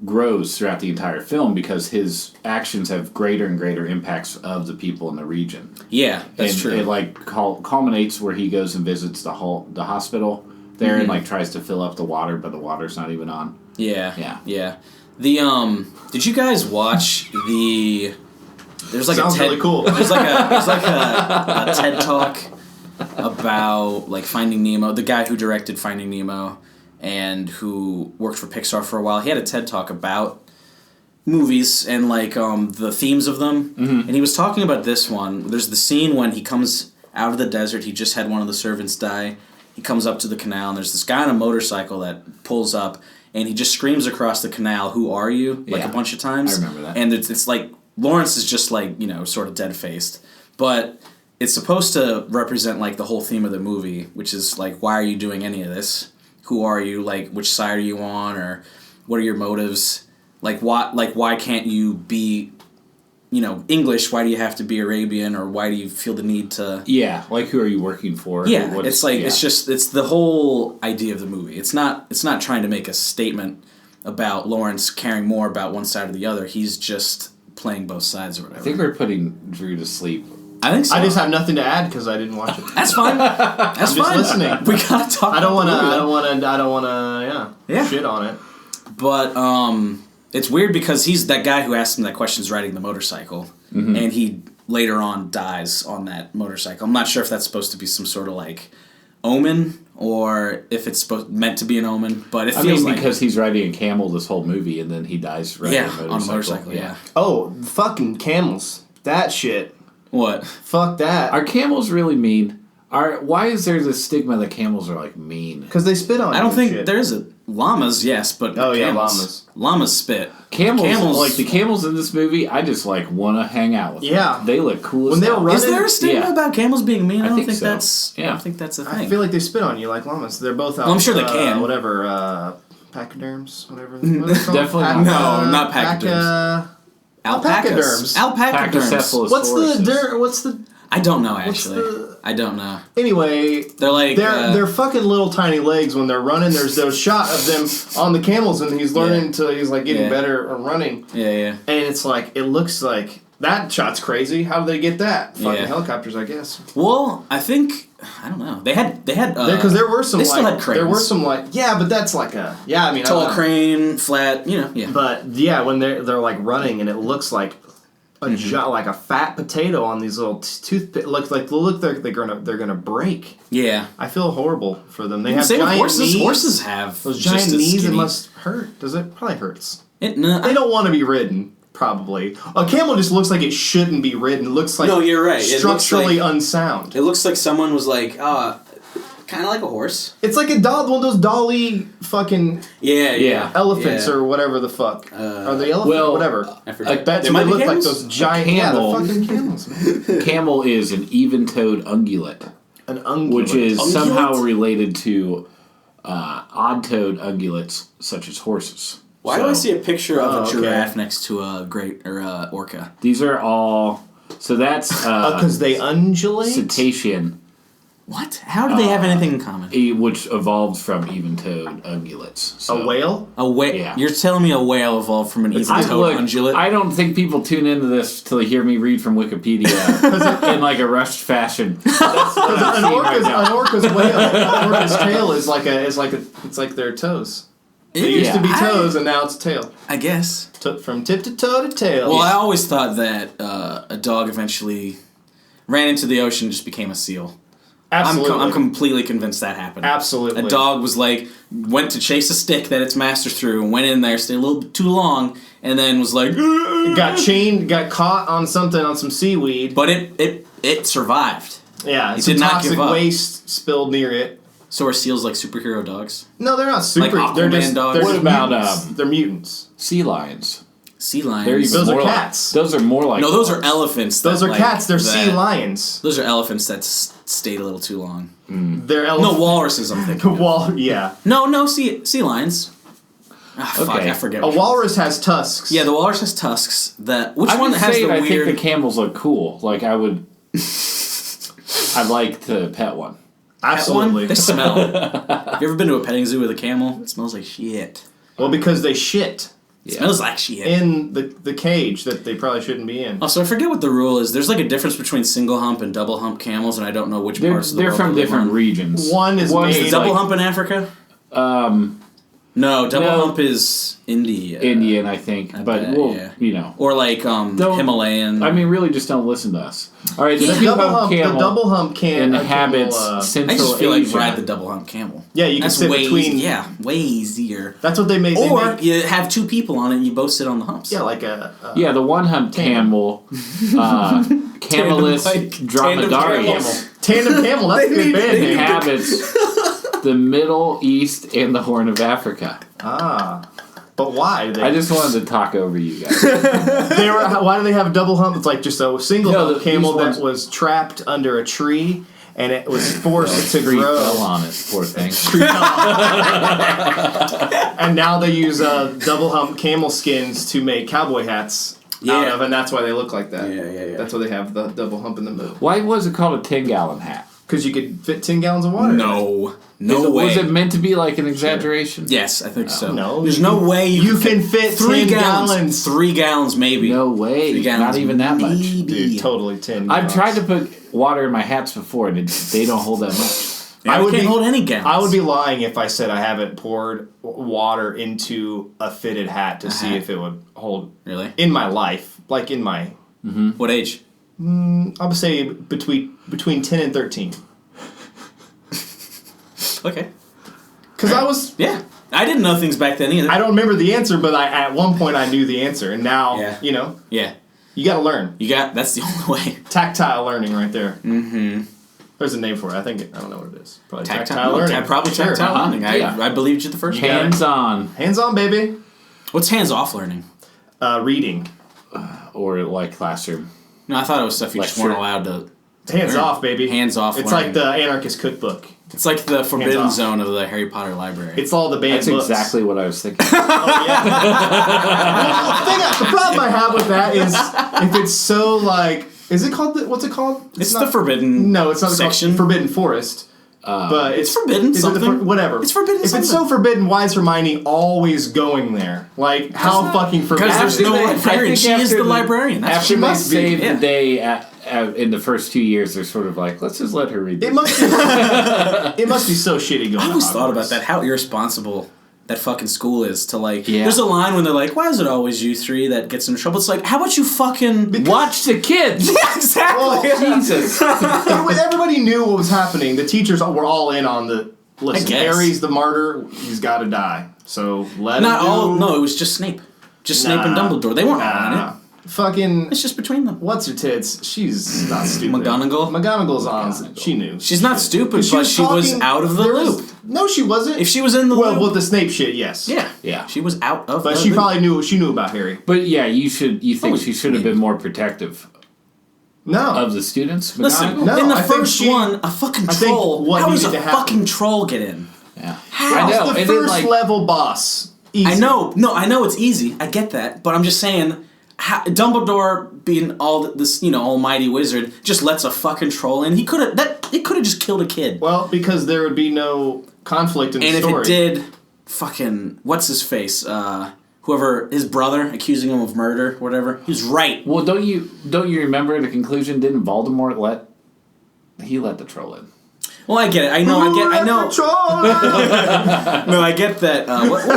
S1: grows throughout the entire film because his actions have greater and greater impacts of the people in the region.
S3: Yeah, that's true.
S1: It culminates where he goes and visits the hospital there and tries to fill up the water, but the water's not even on.
S3: Yeah. The did you guys watch the? There's
S2: Sounds
S3: a TED,
S2: really cool.
S3: There's a TED talk about Finding Nemo. The guy who directed Finding Nemo and who worked for Pixar for a while, he had a TED Talk about movies and the themes of them. And he was talking about this one. There's the scene when he comes out of the desert. He just had one of the servants die. He comes up to the canal, and there's this guy on a motorcycle that pulls up, and he just screams across the canal, "Who are you?" a bunch of times.
S1: I remember that.
S3: And it's Lawrence is just sort of dead-faced. But it's supposed to represent the whole theme of the movie, which is why are you doing any of this? Who are you? Which side are you on? Or what are your motives? Why can't you be English, why do you have to be Arabian, or why do you feel the need to...
S1: Yeah, like who are you working for?
S3: Yeah, it's like, it's the whole idea of the movie. It's not trying to make a statement about Lawrence caring more about one side or the other. He's just playing both sides or whatever.
S1: I think we're putting Drew to sleep.
S3: I think so.
S2: I just have nothing to add because I didn't watch it.
S3: That's fine. That's
S2: I'm
S3: fine.
S2: just listening.
S3: We gotta talk.
S2: I don't want to shit on it.
S3: But it's weird because he's that guy who asked him that question is riding the motorcycle, and he later on dies on that motorcycle. I'm not sure if that's supposed to be some sort of like omen or if it's meant to be an omen, but it feels like
S1: because he's riding a camel this whole movie and then he dies riding a motorcycle.
S3: On a motorcycle. Yeah.
S2: Oh, fucking camels! That shit.
S3: What?
S2: Fuck that.
S1: Are camels really mean? Why is there this stigma that camels are like mean?
S2: Because they spit on you.
S3: I don't think
S2: shit.
S3: there's a llamas. Yes, but camels. Llamas spit.
S1: Camels, like the camels in this movie, I just like want to hang out with.
S2: Yeah,
S1: them. They look cool.
S2: When
S1: as hell.
S3: Is there a stigma about camels being mean? I don't think
S1: so.
S3: that's. Yeah. I don't think that's a thing.
S2: I feel like they spit on you like llamas. They're both.
S3: Well, I'm sure they can.
S2: Whatever. Pachyderms. Whatever.
S1: Definitely
S3: not pachyderms. Alpacas. Alpacaderms.
S2: What's the?
S3: I don't know actually. I don't know.
S2: Anyway,
S3: they're like
S2: they're fucking little tiny legs when they're running. There's those shot of them on the camels, and he's learning he's like getting better at running.
S3: Yeah.
S2: And it's like it looks like that shot's crazy. How did they get that? Fucking helicopters, I guess.
S3: Well, I think I don't know. They had
S2: because there were some.
S3: They still had cranes.
S2: There were some but that's like a I mean
S3: tall crane, flat.
S2: But when they're like running, and it looks like. Like a fat potato on these little toothpicks. Look like they're gonna break.
S3: Yeah,
S2: I feel horrible for them. They have
S3: same
S2: giant
S3: horses.
S2: knees.
S3: Horses have
S2: those giant knees. It must hurt. Does it? Probably hurts. They don't want to be ridden. Probably a camel just looks like it shouldn't be ridden. It looks like
S3: you're right.
S2: Structurally unsound.
S3: It looks like someone was like, kind of like a horse.
S2: It's like a doll, one of those dolly fucking elephants or whatever the fuck. Are they elephants?
S1: Well,
S2: whatever.
S3: I forget.
S2: That's what they look like. Those giant
S1: camel.
S2: The fucking camels. Man.
S1: Camel is an even-toed ungulate.
S2: An ungulate,
S1: which is somehow related to odd-toed ungulates such as horses.
S3: Why do I see a picture of a giraffe next to a orca?
S1: These are all. So that's
S2: because they undulate.
S1: Cetacean.
S3: What? How do they have anything in common?
S1: Which evolved from even-toed ungulates. So,
S2: a whale?
S3: A whale? Yeah. You're telling me a whale evolved from an even-toed ungulate?
S1: I don't think people tune into this till they hear me read from Wikipedia in like a rushed fashion. Because
S2: an orca's tail is like their toes. They used to be toes, and now it's tail.
S3: I guess.
S2: From tip to toe to tail.
S3: Well, I always thought that a dog eventually ran into the ocean and just became a seal.
S2: Absolutely.
S3: I'm completely convinced that happened.
S2: Absolutely.
S3: A dog went to chase a stick that its master threw, and went in there, stayed a little bit too long, and then was like...
S2: got caught on some seaweed.
S3: But it survived.
S2: Yeah,
S3: it did not give up.
S2: Toxic waste spilled near it.
S3: So are seals like superhero dogs?
S2: No, they're not super.
S3: Like
S2: they're just
S3: dogs?
S2: What about they're mutants.
S1: Sea lions.
S3: Sea lions.
S2: Those are cats.
S1: Those are more like...
S3: No, those are elephants.
S2: Those are cats. They're sea lions.
S3: Those are elephants that stayed a little too long.
S2: They're
S3: No, walruses, I'm thinking.
S2: Yeah.
S3: No, sea lions. Fuck, I forget.
S2: A walrus has tusks.
S3: Yeah, the walrus has tusks. Which one has the weird...
S1: I think the camels look cool. Like, I would... I'd like to pet one.
S2: Absolutely.
S3: They smell. Have you ever been to a petting zoo with a camel? It smells like shit.
S2: Well, because they shit.
S3: It smells like shit.
S2: In the cage that they probably shouldn't be in.
S3: Oh, so I forget what the rule is. There's like a difference between single hump and double hump camels, and I don't know which parts of the world
S1: they're from different regions.
S2: One is
S3: double hump in Africa? No, double hump is
S1: Indian, I think. Or
S3: like Himalayan.
S1: I mean, really, just don't listen to us. All right, the
S2: double hump camel
S1: inhabits Central
S3: I just feel
S1: Asia.
S3: like ride the double hump camel.
S2: Yeah, you can sit between.
S3: Yeah, way easier.
S2: That's what they made.
S3: Or you have two people on it and you both sit on the humps.
S2: Yeah, like
S1: the one hump camel, Camelus dromedarius.
S2: Tandem camel, that's a good band name.
S1: Inhabits the Middle East and the Horn of Africa.
S2: But why?
S1: I just wanted to talk over you guys.
S2: Why do they have a double hump? It's like just a single hump camel that was trapped under a tree, and it was forced to grow.
S1: Fell on it, poor thing.
S2: And now they use double hump camel skins to make cowboy hats. out of, and that's why they look like that.
S3: Yeah.
S2: That's why they have the double hump in the middle.
S1: Why was it called a 10-gallon hat?
S2: Because you could fit 10 gallons of water.
S3: No way.
S1: Was it meant to be like an exaggeration?
S3: Yes, I think so.
S2: No.
S3: There's no way
S2: you can fit
S3: 3
S2: 10
S3: gallons. 3 gallons, maybe.
S1: No way.
S3: 3 gallons,
S1: Not even that much.
S2: Dude, totally 10
S1: I've tried to put water in my hats before, and they don't hold that much.
S3: I can't hold any gallons.
S2: I would be lying if I said I haven't poured water into a fitted hat to see if it would hold.
S3: Really?
S2: In my life. Like in my...
S3: Mm-hmm. What age?
S2: I would say between 10 and 13.
S3: Okay.
S2: Because I was...
S3: Yeah. I didn't know things back then either.
S2: I don't remember the answer, but at one point I knew the answer. And now, you know...
S3: Yeah.
S2: You gotta learn.
S3: That's the only way.
S2: Tactile learning right there.
S3: Mm-hmm.
S2: There's a name for it. I don't know what it is. Probably
S3: tactile
S2: learning.
S3: Probably tactile learning. I believed you the first time.
S1: Hands-on.
S2: Hands-on, baby.
S3: What's hands-off learning?
S2: Reading.
S1: Or like classroom.
S3: No, I thought it was stuff you just weren't allowed to...
S2: Hands-off, baby.
S3: Hands-off
S2: It's
S3: learning.
S2: like the Anarchist Cookbook.
S3: It's like the forbidden zone of the Harry Potter library.
S2: It's all the banned
S1: books. That's exactly what I was thinking.
S2: Oh, yeah. The problem I have with that is if it's so like... Is it called... what's it called?
S3: It's the forbidden
S2: No, it's not
S3: section.
S2: called Forbidden Forest. But
S3: it's forbidden something.
S2: Whatever.
S3: It's forbidden
S2: if
S3: something.
S2: It's so forbidden, why is Hermione always going there? Like, how fucking forbidden?
S3: Because there's no librarian. She is the librarian.
S1: After they save the day in the first 2 years, they're sort of like, let's just let her read this.
S2: It must be so shitty going.
S3: I always thought about that. How irresponsible that fucking school is to like. Yeah. There's a line when they're like, "Why is it always you three that gets in trouble?" It's like, how about you fucking
S1: watch the kids?
S3: Yeah, exactly.
S2: Well, Jesus. Everybody knew what was happening. The teachers were all in on the. Listen, Harry's the martyr. He's got to die. So let him.
S3: Not all. No, it was just Snape. Snape and Dumbledore. They weren't all on it.
S2: Fucking.
S3: It's just between them.
S2: What's her tits? She's not stupid.
S3: McGonagall's
S2: on. She knew.
S3: She's not stupid, but she was out of the loop.
S2: No, she wasn't.
S3: If she was in the loop.
S2: Well, with the Snape shit, yes.
S3: Yeah. She was out of the loop.
S2: But she probably knew. She knew about Harry.
S1: But yeah, you think she should have been more protective.
S2: No.
S1: Of the students?
S3: Listen, in the first one, a fucking troll. How does a fucking troll get in?
S1: Yeah.
S2: How? That was the first level boss. Easy.
S3: I know. No, I know it's easy. I get that. But I'm just saying, Dumbledore being all this, almighty wizard, just lets a fucking troll in. It could have just killed a kid.
S2: Well, because there would be no conflict in the story.
S3: And if it did, fucking, what's his face? Whoever, his brother, accusing him of murder, whatever, he was right.
S1: Well, don't you remember the conclusion? Didn't Voldemort let the troll in?
S3: Well, I get it. I know. No, I get that. What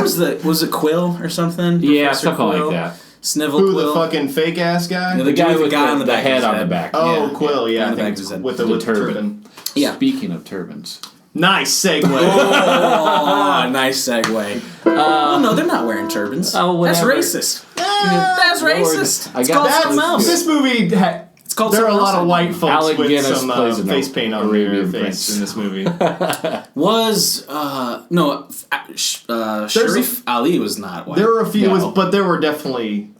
S3: was it Quill or something?
S1: Yeah,
S3: Professor
S1: something
S3: Quill?
S1: like that.
S3: Snivel
S2: Who,
S3: Quill.
S2: the fucking fake ass guy?
S3: Yeah, the guy with the
S1: head on the back.
S2: Oh, Quill, yeah.
S3: With
S2: the turban.
S3: Yeah.
S1: Speaking of turbans.
S2: Nice segue.
S3: Nice segue. No, they're not wearing turbans.
S1: Oh,
S3: that's racist. That's racist.
S1: I got
S2: this movie. It's
S3: called.
S2: There are a lot of white folks
S1: Alec
S2: with
S1: Guinness
S2: some face paint on their face in this movie.
S3: Sharif Ali was not white.
S2: There were a few, but there were definitely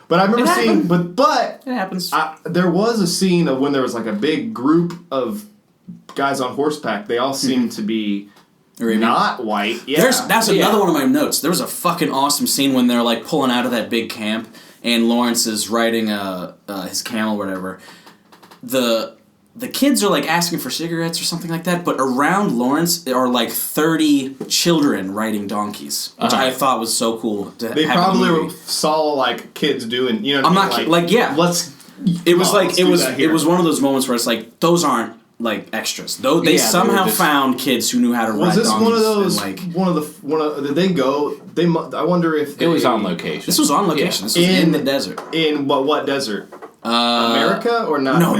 S2: But I remember seeing, but
S3: it happens.
S2: There was a scene of when there was like a big group of guys on horseback. They all seemed to be not white. Yeah,
S3: that's another one of my notes. There was a fucking awesome scene when they're like pulling out of that big camp, and Lawrence is riding his camel, or whatever. The kids are like asking for cigarettes or something like that, but around Lawrence there are like 30 children riding donkeys, which I thought was so cool.
S2: They probably saw like kids doing, you know.
S3: I'm not like
S2: Let's.
S3: It was one of those moments where it's like those aren't like extras. Though they somehow found kids who knew how to ride donkeys.
S2: Was this one of those? One of did they go? I wonder if
S1: it was on location.
S3: This was on location. This was in the desert.
S2: In what desert? America or not?
S3: No.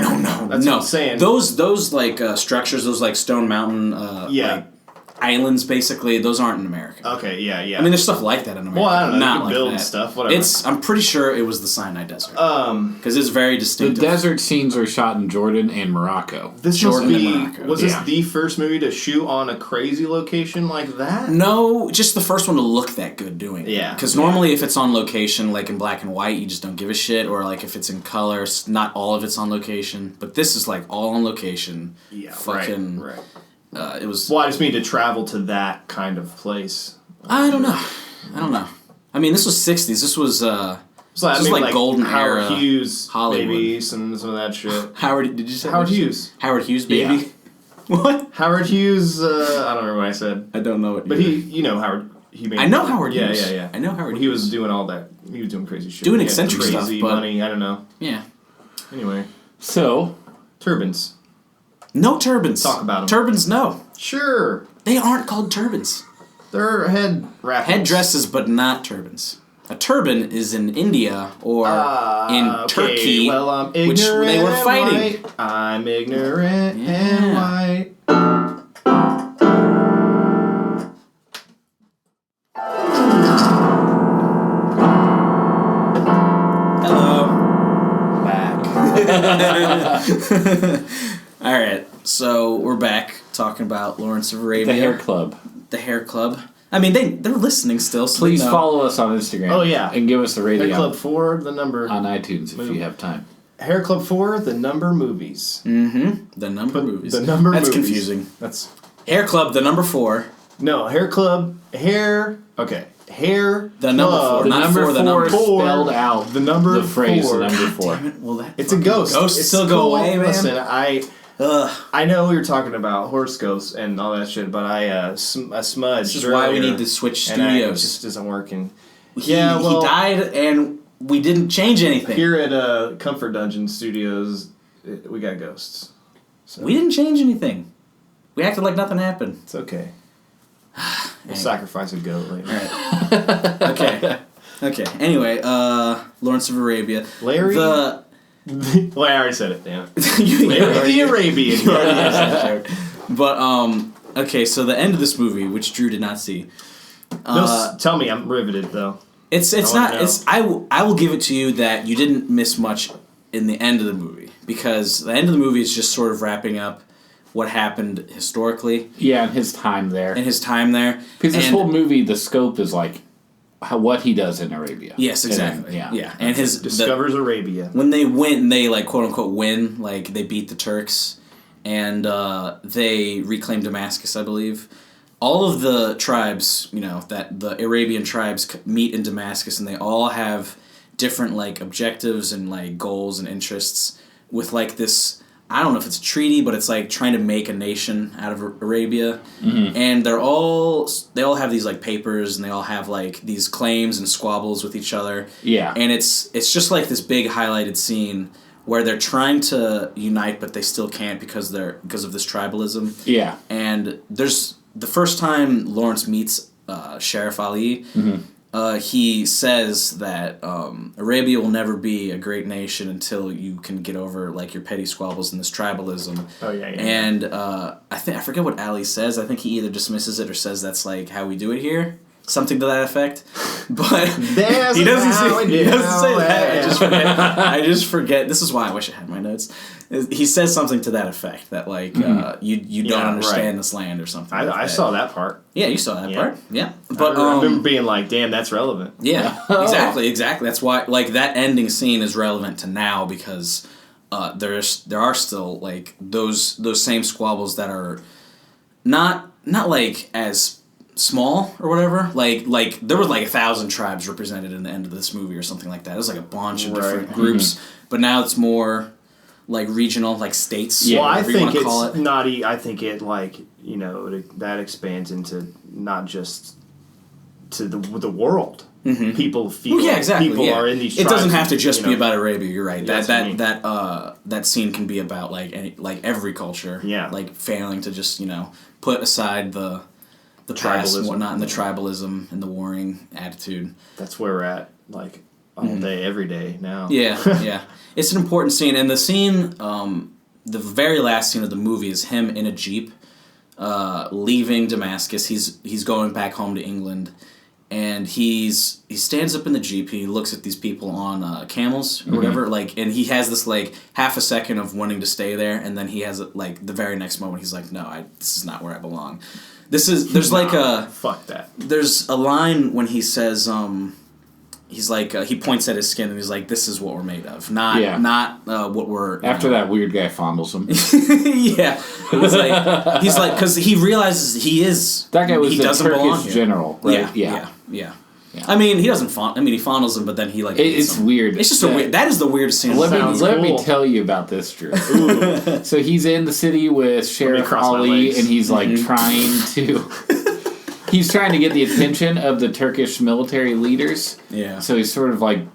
S2: That's what I'm saying.
S3: Those like structures, those like Stone Mountain, like islands, basically. Those aren't in America.
S2: Okay, yeah.
S3: I mean, there's stuff like that in America.
S2: Well, I don't know.
S3: Not
S2: you
S3: like
S2: build
S3: that.
S2: Stuff, whatever.
S3: I'm pretty sure it was the Sinai Desert. Because it's very distinctive.
S1: The desert scenes are shot in Jordan and Morocco.
S2: This was this the first movie to shoot on a crazy location like that?
S3: No, just the first one to look that good doing it.
S2: Yeah.
S3: Because normally if it's on location, like in black and white, you just don't give a shit. Or like if it's in color, not all of it's on location. But this is like all on location.
S2: Yeah,
S3: fucking,
S2: right.
S3: It was.
S2: Well, I just mean to travel to that kind of place.
S3: I don't know. I mean, this was 60s. This was
S2: So I mean,
S3: like golden
S2: Howard
S3: era
S2: Hughes,
S3: Hollywood.
S2: maybe some of that shit.
S3: Howard, did you say
S2: Howard Hughes?
S3: Howard Hughes, baby.
S1: Yeah.
S3: What?
S2: Howard Hughes. I don't remember what I said.
S3: I don't know it.
S2: But you know Howard.
S3: I know Howard Hughes.
S2: Yeah.
S3: I know Howard.
S2: He was doing all that. He was doing crazy shit.
S3: Doing eccentric
S2: crazy
S3: stuff, but
S2: money. I don't know.
S3: Yeah.
S2: Anyway,
S1: So
S2: turbans.
S3: No turbans.
S2: Talk about them.
S3: Turbans, no.
S2: Sure.
S3: They aren't called turbans.
S2: They're head wrappings.
S3: Head dresses, but not turbans. A turban is in India or in Turkey,
S2: well, I'm
S3: which
S2: ignorant
S3: they were
S2: and
S3: fighting.
S2: white. I'm ignorant and white.
S3: Hello.
S2: Back.
S3: All right, so we're back talking about Lawrence of Arabia.
S1: the Hair Club.
S3: The Hair Club. I mean, they're listening still. So
S1: Please
S3: they know.
S1: follow us on Instagram.
S2: Oh, yeah.
S1: And give us a rating
S2: Hair Club 4, the number.
S1: on iTunes if you have time.
S2: Hair Club 4, the number movies.
S3: Mm-hmm. The number movies.
S2: The number
S3: That's
S2: movies.
S3: confusing.
S2: That's
S3: Hair Club, the number 4.
S2: no Hair Club. Hair. Okay. Hair.
S3: The number
S2: Club,
S3: 4.
S1: The
S3: Not
S1: number
S3: four, the
S1: 4
S3: number
S1: is
S2: four.
S1: spelled out.
S2: The number
S1: The phrase,
S2: 4.
S1: the number 4.
S3: Damn it, well, that
S2: It's a ghost.
S3: Ghosts
S2: It's
S3: still
S2: cool.
S3: go away, man.
S2: Listen,
S3: Ugh.
S2: I know we were talking about horoscopes and all that shit, but I smudged.
S3: This is why we
S2: earlier,
S3: need to switch
S2: and it
S3: studios.
S2: just isn't working.
S3: He died, and we didn't change anything.
S2: Here at Comfort Dungeon Studios, we got ghosts. So
S3: We didn't change anything. We acted like nothing happened.
S2: it's okay. We'll sacrifice a goat later.
S3: All right. Okay. Anyway, Lawrence of Arabia.
S2: Larry?
S3: The
S2: Well, I already said it, damn it.
S3: you
S2: Larry the Arabian.
S3: you already asked that joke. But okay. So the end of this movie, which Drew did not see.
S2: Tell me, I'm riveted though.
S3: It's
S2: I
S3: not.
S2: wanna
S3: It's I will give it to you that you didn't miss much in the end of the movie because the end of the movie is just sort of wrapping up what happened historically.
S1: Yeah, and his time there.
S3: And his time there.
S1: Because this whole movie, the scope is like what he does in Arabia.
S3: Yes, exactly.
S1: And,
S3: Yeah. And his
S2: Discovers Arabia.
S3: when they win, they like quote unquote win, like they beat the Turks, and they reclaim Damascus, I believe. All of the tribes, that the Arabian tribes meet in Damascus, and they all have different like objectives and like goals and interests with like this. I don't know if it's a treaty, but it's like trying to make a nation out of Arabia, and they all have these like papers, and they all have like these claims and squabbles with each other.
S1: Yeah,
S3: and it's just like this big highlighted scene where they're trying to unite, but they still can't because of this tribalism.
S1: Yeah,
S3: and there's the first time Lawrence meets Sheriff Ali. He says that Arabia will never be a great nation until you can get over like your petty squabbles and this tribalism.
S2: Oh yeah.
S3: And I forget what Ali says. I think he either dismisses it or says that's like how we do it here, something to that effect. But he doesn't say that. I just forget. This is why I wish I had my notes. He says something to that effect that like you don't understand this land or something.
S2: I saw that part.
S3: Yeah, you saw that part. Yeah, but
S2: I remember being like, "Damn, that's relevant."
S3: Yeah, exactly. That's why like that ending scene is relevant to now because there are still like those same squabbles that are not like as small or whatever. Like there were like 1,000 tribes represented in the end of this movie or something like that. It was like a bunch of different groups, but now it's more like regional, like states.
S2: Yeah, well, I think
S3: it's
S2: not. I think it like that expands into not just to the world. People feel.
S3: Well, yeah, exactly.
S2: People are in these.
S3: It doesn't have to
S2: tribes,
S3: just be about Arabia. You're right. That scene can be about like every culture.
S2: Yeah.
S3: Like failing to just put aside the past and whatnot and the tribalism and the warring attitude.
S2: That's where we're at. Like all day, every day now.
S3: Yeah, yeah. It's an important scene, and the scene, the very last scene of the movie is him in a Jeep, leaving Damascus. He's going back home to England, and he stands up in the Jeep. He looks at these people on camels or whatever, and he has this like half a second of wanting to stay there, and then he has like the very next moment he's like, no, this is not where I belong.
S2: Fuck that.
S3: There's a line when he says, he's like, he points at his skin and he's like, this is what we're made of, not what we're...
S1: After that weird guy fondles him.
S3: Yeah. He's like, because he realizes he is...
S1: That guy was the
S3: Turkish
S1: general, right?
S3: Yeah. Yeah. I mean, he doesn't he fondles him, but then he like...
S1: It's weird.
S3: It's just a weird... That is the weirdest scene.
S1: Let me tell you about this, Drew. So he's in the city with Sheriff Ali, and he's like trying to... He's trying to get the attention of the Turkish military leaders. Yeah. So he's sort of like...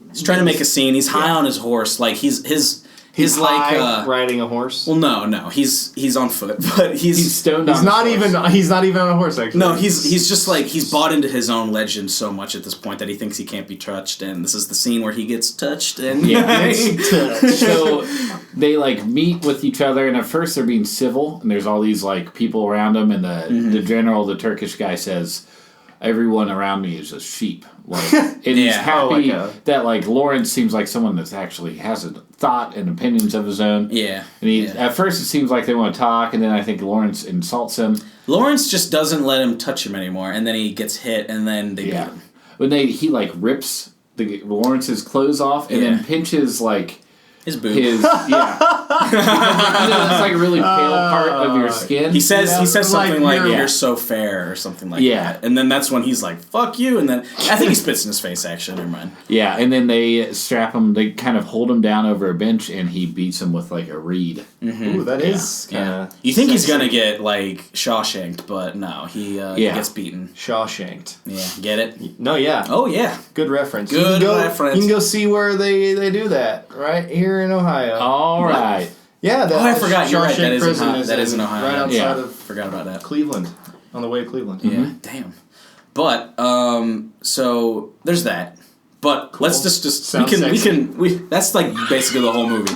S3: He's trying to make a scene. He's high on his horse. Like, He's
S2: like riding a horse.
S3: Well, no, he's on foot, but he's
S2: stoned. He's not even on a horse. Actually,
S3: no, he's just like he's bought into his own legend so much at this point that he thinks he can't be touched, and this is the scene where he gets touched, and
S1: So they like meet with each other, and at first they're being civil, and there's all these like people around him, and the general, the Turkish guy, says, "Everyone around me is a sheep." Like, and he's happy that like Lawrence seems like someone that actually has a thought and opinions of his own. Yeah. And at first it seems like they want to talk, and then I think Lawrence insults him.
S3: Lawrence just doesn't let him touch him anymore, and then he gets hit, and then they beat him.
S1: When he like rips Lawrence's clothes off, and then pinches like
S3: his boob.
S1: That's like a really pale part of your skin.
S3: He says something like "You're so fair" or something like that, and then that's when he's like "Fuck you," and then I think he spits in his face. Actually, never mind.
S1: Yeah, and then they strap him. They kind of hold him down over a bench, and he beats him with like a reed.
S2: Ooh, that is kind of.
S3: You think he's gonna get like Shawshanked, but no, he gets beaten.
S2: Shawshanked.
S3: Yeah, get it?
S2: No, yeah.
S3: Oh yeah,
S2: good reference.
S3: Good reference.
S2: You can go see where they do that right here in Ohio.
S1: All right.
S2: Yeah,
S3: I forgot. You're right. That is in Ohio.
S2: Right outside of
S3: forgot about that.
S2: Cleveland, on the way to Cleveland.
S3: Yeah, damn. But so there's that. But cool. Let's just we that's like basically the whole movie.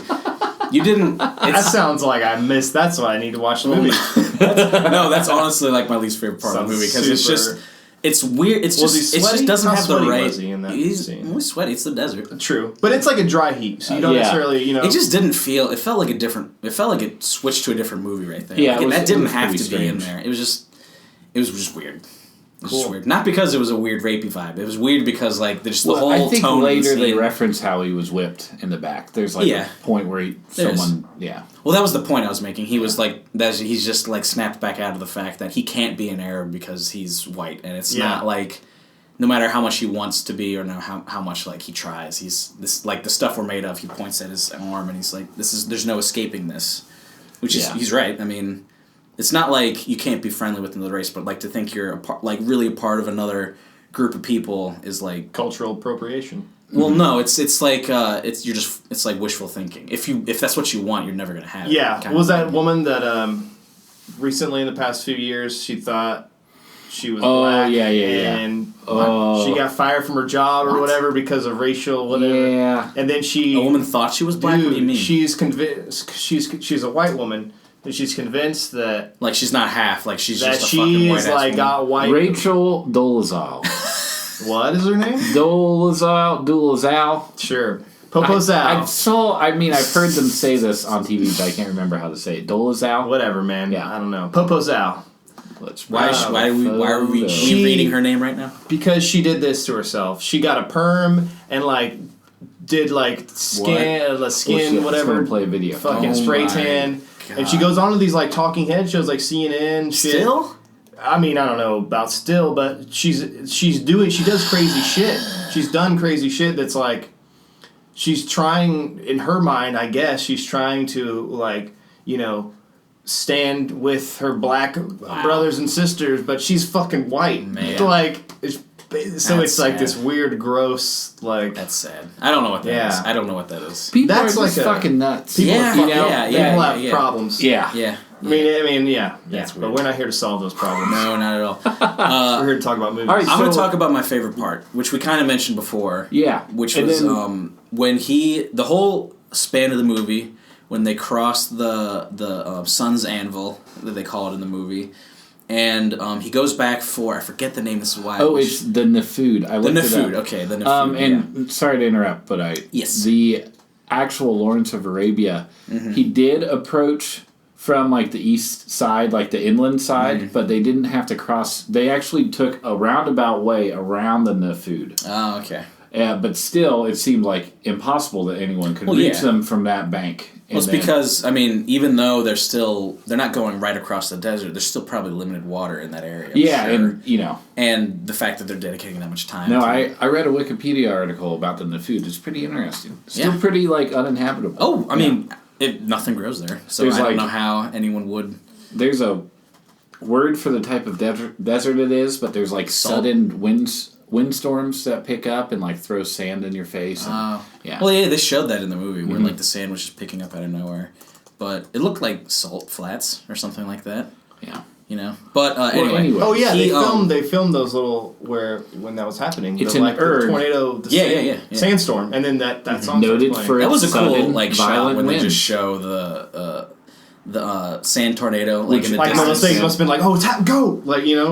S3: You didn't.
S2: That sounds like I missed. That's why I need to watch the movie.
S3: That's honestly like my least favorite part of the movie because it's just. It's weird. It just doesn't have the right. He's sweaty. It's the desert.
S2: True, but it's like a dry heat, so you don't necessarily,
S3: It just didn't feel. It felt like a different. It felt like it switched to a different movie right there.
S1: Yeah,
S3: that didn't have to be in there. It was just weird. It was just weird. Not because it was a weird rapey vibe. It was weird because like the whole
S1: I think
S3: tone.
S1: Later they reference how he was whipped in the back. There's like a point where
S3: Well, that was the point I was making. He was like he's just like snapped back out of the fact that he can't be an Arab because he's white, and it's not like no matter how much he wants to be or how much like he tries, he's this like the stuff we're made of. He points at his arm and he's like, there's no escaping this, which is he's right. I mean. It's not like you can't be friendly with another race, but like to think you're really a part of another group of people is like
S2: cultural appropriation.
S3: Well, no, it's like it's like wishful thinking. If that's what you want, you're never gonna have it.
S2: Yeah, was that woman that recently in the past few years she thought she was black? And she got fired from her job or whatever because of racial whatever. Yeah, and then a
S3: woman thought she was black. What do you mean?
S2: She's convinced she's a white woman. And she's convinced that
S3: like she's not half, like she's just a fucking white ass woman.
S2: Got white.
S1: Rachel Dolezal.
S2: What is her name?
S1: Dolezal.
S2: Sure. Popozal.
S1: I've heard them say this on TV, but I can't remember how to say it. Dolezal.
S2: Whatever, man. Yeah, I don't know. Popozal.
S3: Why are we reading her name right now?
S2: Because she did this to herself. She got a perm and like did like skin whatever.
S1: Play a video.
S2: Fucking spray tan. God. And she goes on to these like talking head shows like CNN shit.
S3: Still?
S2: I mean, I don't know about still, but she does crazy shit. She's done crazy shit that's like she's trying in her mind, I guess, she's trying to like, stand with her black brothers and sisters, but she's fucking white. Man. Like it's like sad. This weird, gross, like...
S3: That's sad. I don't know what that is. I don't know what that is.
S1: People are just fucking nuts.
S2: People have problems.
S3: Yeah.
S2: I mean, yeah. But we're not here to solve those problems.
S3: No, not at all.
S2: We're here to talk about movies.
S3: All right, I'm going to talk about my favorite part, which we kind of mentioned before.
S1: Yeah.
S3: Which was when the whole span of the movie, when they cross the sun's anvil, that they call it in the movie... And he goes back for, I forget the name, this is why.
S1: It's the Nafud.
S3: The Nafud, okay, the Nafud.
S1: And sorry to interrupt, but the actual Lawrence of Arabia, he did approach from like the east side, like the inland side, but they didn't have to cross. They actually took a roundabout way around the Nafud.
S3: Oh, okay.
S1: But still, it seemed like impossible that anyone could reach them from that bank.
S3: Well, it's because, I mean, even though they're not going right across the desert, there's still probably limited water in that area.
S1: Yeah, sure. And,
S3: And the fact that they're dedicating that much time.
S1: No, I read a Wikipedia article about the Nafud. It's pretty interesting. Still pretty, uninhabitable.
S3: Oh, I mean, nothing grows there. So I don't know how anyone would.
S1: There's a word for the type of desert it is, but there's, sudden windstorms that pick up and throw sand in your face. And,
S3: Well, yeah, they showed that in the movie where the sand was just picking up out of nowhere, but it looked like salt flats or something like that.
S1: Yeah,
S3: But anyway.
S2: Oh yeah, they filmed those little when that was happening.
S1: It's
S2: the tornado, sandstorm, and then that song
S1: noted for
S3: that was a cool
S1: violent
S3: shot when
S1: wind.
S3: they just show the sand tornado in the distance.
S2: One of those things must have been oh, go!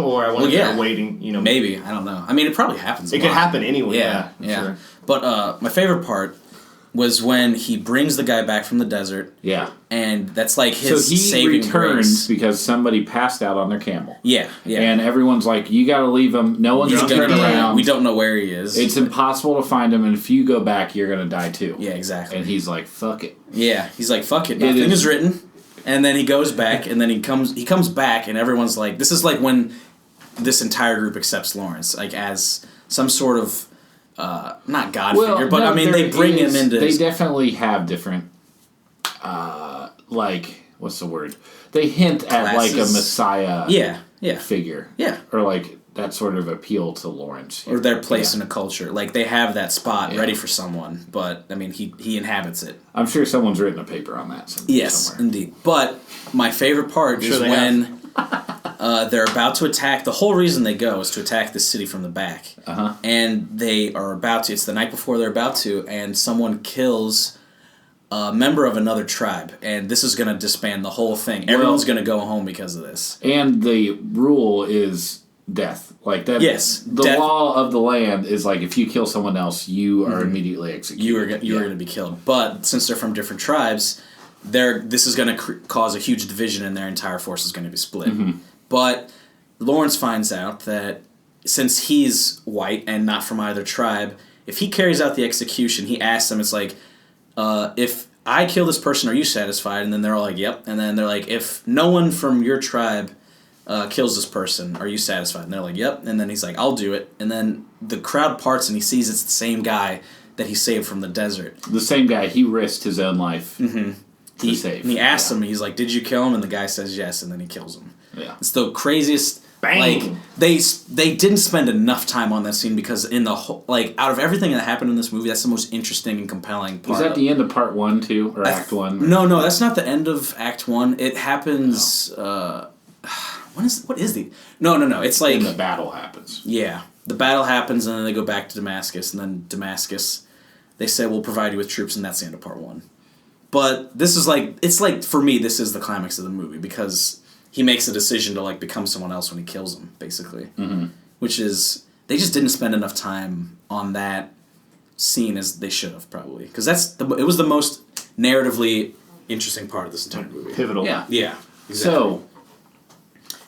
S2: Or I wonder if they're waiting,
S3: Maybe, I don't know. I mean, it probably happens.
S2: It could happen anyway.
S3: Yeah.
S2: Sure.
S3: But my favorite part was when he brings the guy back from the desert.
S1: Yeah.
S3: And that's his saving
S1: returns because somebody passed out on their camel.
S3: Yeah.
S1: And everyone's like, you gotta leave him. No one's gonna turn around.
S3: We don't know where he is.
S1: It's impossible to find him, and if you go back, you're gonna die too.
S3: Yeah, exactly.
S1: And he's like, fuck it.
S3: Yeah, he's like, fuck it. Nothing is written. And then he goes back, and then he comes back, and everyone's like, this is when this entire group accepts Lawrence, as some sort of, not God figure, but I mean, they bring him into...
S1: They definitely have different, what's the word? They hint at, a Messiah figure.
S3: Yeah.
S1: Or, that sort of appeal to Lawrence.
S3: Or their place in a culture. They have that spot ready for someone, but, I mean, he inhabits it.
S1: I'm sure someone's written a paper on that somewhere.
S3: Yes, indeed. But my favorite part is when they're about to attack. The whole reason they go is to attack the city from the back.
S1: Uh-huh.
S3: And they are about to. It's the night before they're about to, and someone kills a member of another tribe. And this is going to disband the whole thing. Everyone's going to go home because of this.
S1: And the rule is... death. That.
S3: Yes.
S1: The law of the land is if you kill someone else, you are immediately executed.
S3: You are going to be killed. But since they're from different tribes, this is going to cause a huge division, and their entire force is going to be split. Mm-hmm. But Lawrence finds out that since he's white and not from either tribe, if he carries out the execution, he asks them, it's if I kill this person, are you satisfied? And then they're all like, yep. And then they're like, if no one from your tribe kills this person, are you satisfied? And they're like, yep. And then he's like, I'll do it. And then the crowd parts and he sees it's the same guy that he saved from the desert. The same guy. He risked his own life to save. And he asks him, he's like, did you kill him? And the guy says yes, and then he kills him. Yeah. It's the craziest...
S2: Bang!
S3: They didn't spend enough time on that scene because in the whole... out of everything that happened in this movie, that's the most interesting and compelling part.
S1: Is that the end of part 1, too? Or Act 1?
S3: No, that's not the end of Act 1. It happens... What is the... No. It's
S1: when the battle happens.
S3: Yeah. The battle happens, and then they go back to Damascus, and then Damascus, they say, we'll provide you with troops, and that's the end of part 1. But this is it's for me, this is the climax of the movie, because he makes a decision to become someone else when he kills him, basically. Mm-hmm. Which is... They just didn't spend enough time on that scene as they should have, probably. Because it was the most narratively interesting part of this entire movie.
S2: Pivotal.
S3: Yeah, exactly.
S1: So...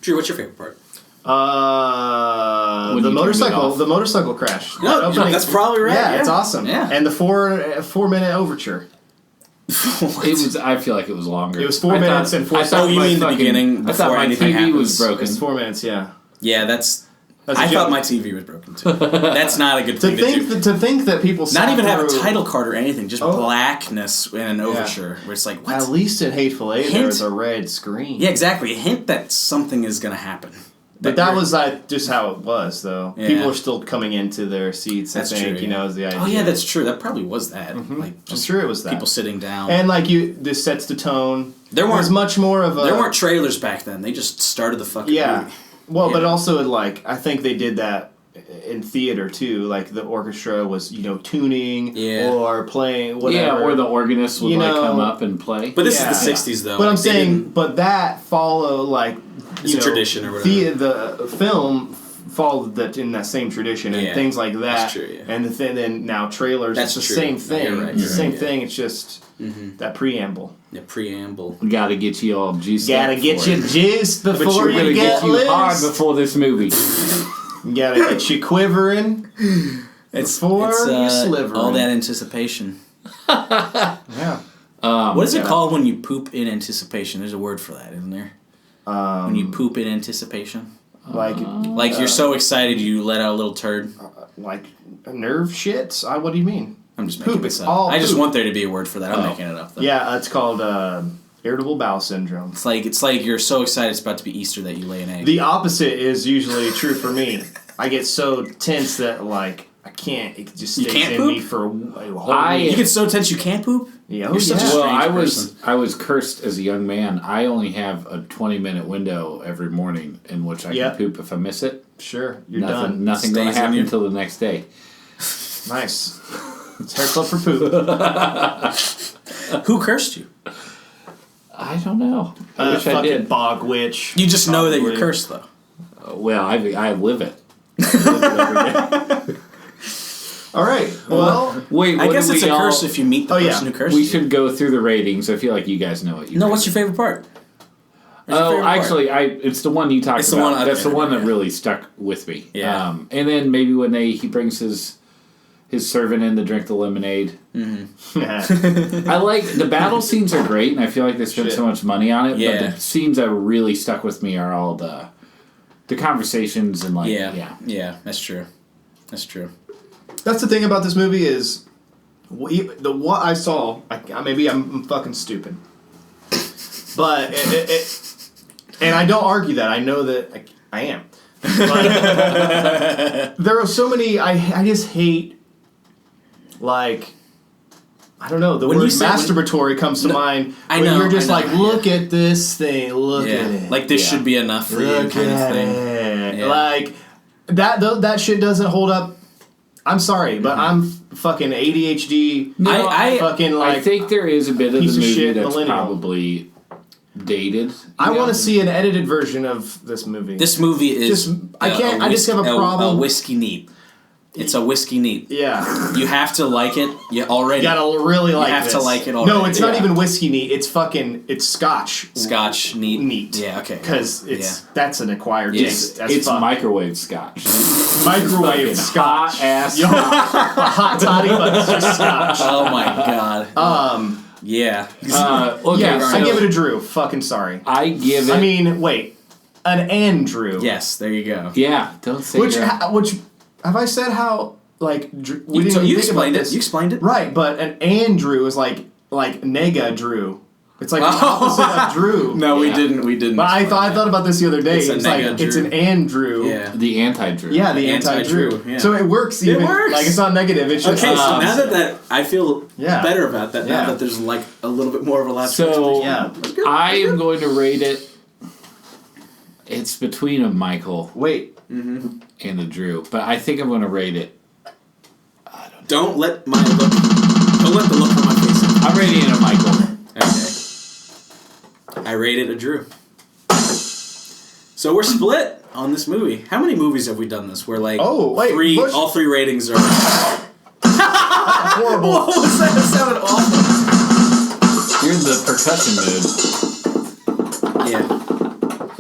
S3: Drew, what's your favorite part?
S2: The motorcycle crash.
S3: No, that's probably right.
S2: Yeah, it's awesome.
S3: Yeah.
S2: And the 4-minute overture.
S1: I feel like it was longer.
S2: It was 4 minutes and 4 seconds.
S3: Oh, you mean the beginning?
S1: I thought my TV was broken.
S2: It's 4 minutes. Yeah.
S3: Yeah, I thought my TV was broken too. That's not a good thing to do.
S2: To think that people
S3: not even have a title card or anything, just blackness in an overture where it's what?
S2: At least in Hateful Eight, there was a red screen.
S3: Yeah, exactly. A hint that something is going to happen.
S2: But that was just how it was, though. Yeah. People are still coming into their seats. That's I think, true. Is the idea.
S3: Oh yeah, that's true. That probably was that.
S2: Mm-hmm. I'm sure it was that.
S3: People sitting down,
S2: and this sets the tone. There weren't much more of a.
S3: There weren't trailers back then. They just started the fucking movie.
S2: Well, but also I think they did that in theater too. The orchestra was tuning or playing whatever.
S1: Yeah, or the organist would come up and play.
S3: But this is the '60s though.
S2: But I'm saying, but that followed
S3: it's a tradition or whatever.
S2: The film followed that in that same tradition and things like that.
S3: That's true. Yeah.
S2: And then now trailers. That's it's the same thing. You're right, it's the same thing. It's just that preamble.
S3: The preamble.
S1: We gotta get you all juiced.
S2: Gotta get you juiced before you get
S1: you hard before this movie.
S2: You gotta get you quivering. before you sliver.
S3: All that anticipation.
S2: Yeah.
S3: What is it called when you poop in anticipation? There's a word for that, isn't there? When you poop in anticipation?
S2: Like
S3: you're so excited you let out a little turd?
S2: Like nerve shits? What do you mean?
S3: I'm just making this up. I just want there to be a word for that. I'm making it up, though.
S2: Yeah, it's called irritable bowel syndrome.
S3: It's like you're so excited it's about to be Easter that you lay an egg.
S2: The opposite is usually true for me. I get so tense that, like, I can't. It just stays in me for a whole week.
S3: You get so tense you can't poop?
S2: Yeah,
S3: you're such a strange person.
S1: I was cursed as a young man. I only have a 20-minute window every morning in which I can poop if I miss it.
S2: Sure, you're done.
S1: Nothing going to happen until the next day.
S2: Nice. It's hair club for poop.
S3: Who cursed you?
S1: I don't know. I wish I did.
S2: Bog witch.
S3: You just know that you're cursed, though.
S1: Well, I live it.
S2: All right. Well,
S1: wait.
S3: I guess it's a curse if you meet the person who cursed you.
S1: We should go through the ratings. I feel like you guys know it.
S3: What's your favorite part?
S1: It's the one you talked about. That's the one that really stuck with me.
S3: Yeah.
S1: And then maybe when he brings his servant in to drink the lemonade.
S2: Mm-hmm.
S1: I like the battle scenes are great, and I feel like they spent so much money on it.
S3: Yeah.
S1: But the scenes that really stuck with me are all the conversations and
S3: Yeah, that's true.
S2: That's the thing about this movie is what I saw. Maybe I'm fucking stupid, but and I don't argue that. I know that I am. But there are so many. I just hate. Like, I don't know. The word masturbatory comes to mind.
S3: I know.
S2: You're just look at this thing. Look at it.
S3: Like this should be enough for you, kind of thing.
S2: Yeah. Like that shit doesn't hold up. I'm sorry, but I'm fucking ADHD.
S3: I
S1: think there is a bit of the movie that's
S2: millennial.
S1: Probably dated.
S2: I want to see an edited version of this movie.
S3: This movie is
S2: I just have a problem.
S3: A whiskey neat. It's a whiskey neat.
S2: Yeah.
S3: You have to like it. You gotta
S2: really like it.
S3: You have to like it already.
S2: No, it's not even whiskey neat. It's scotch.
S3: Scotch neat.
S2: Neat.
S3: Yeah, okay.
S2: Because that's an acquired taste.
S1: It's microwave scotch.
S2: Microwave scotch.
S1: Hot ass
S2: a hot toddy, but it's just scotch.
S3: Oh my god. Yeah.
S2: I give it a Drew. Fucking sorry.
S1: I give it...
S2: I mean, wait. An Andrew.
S3: Yes, there you go.
S1: Yeah, don't say
S2: which have I said how, like...
S3: You explained it. You explained it.
S2: Right, but an Andrew is like nega Drew. It's like the opposite of Drew.
S3: No, we didn't.
S2: But I thought about this the other day. It's an Andrew.
S3: Yeah.
S1: The anti-Drew.
S2: Yeah, the anti-Drew.
S3: Yeah.
S2: So it works even. It works. Like, it's not negative. It's just...
S3: Okay, so now that I feel better about that, now that there's like a little bit more of a last
S2: I
S1: am going to rate it... It's between a Michael and a Drew, but I think I'm going to rate it...
S3: Don't let the look on my face.
S1: I'm rating it a Michael.
S3: Okay. I rated a Drew. So we're split on this movie. How many movies have we done this? Where all three ratings are
S2: horrible.
S3: What was that? That sounded awful.
S1: You're in the percussion mood.
S2: Yeah.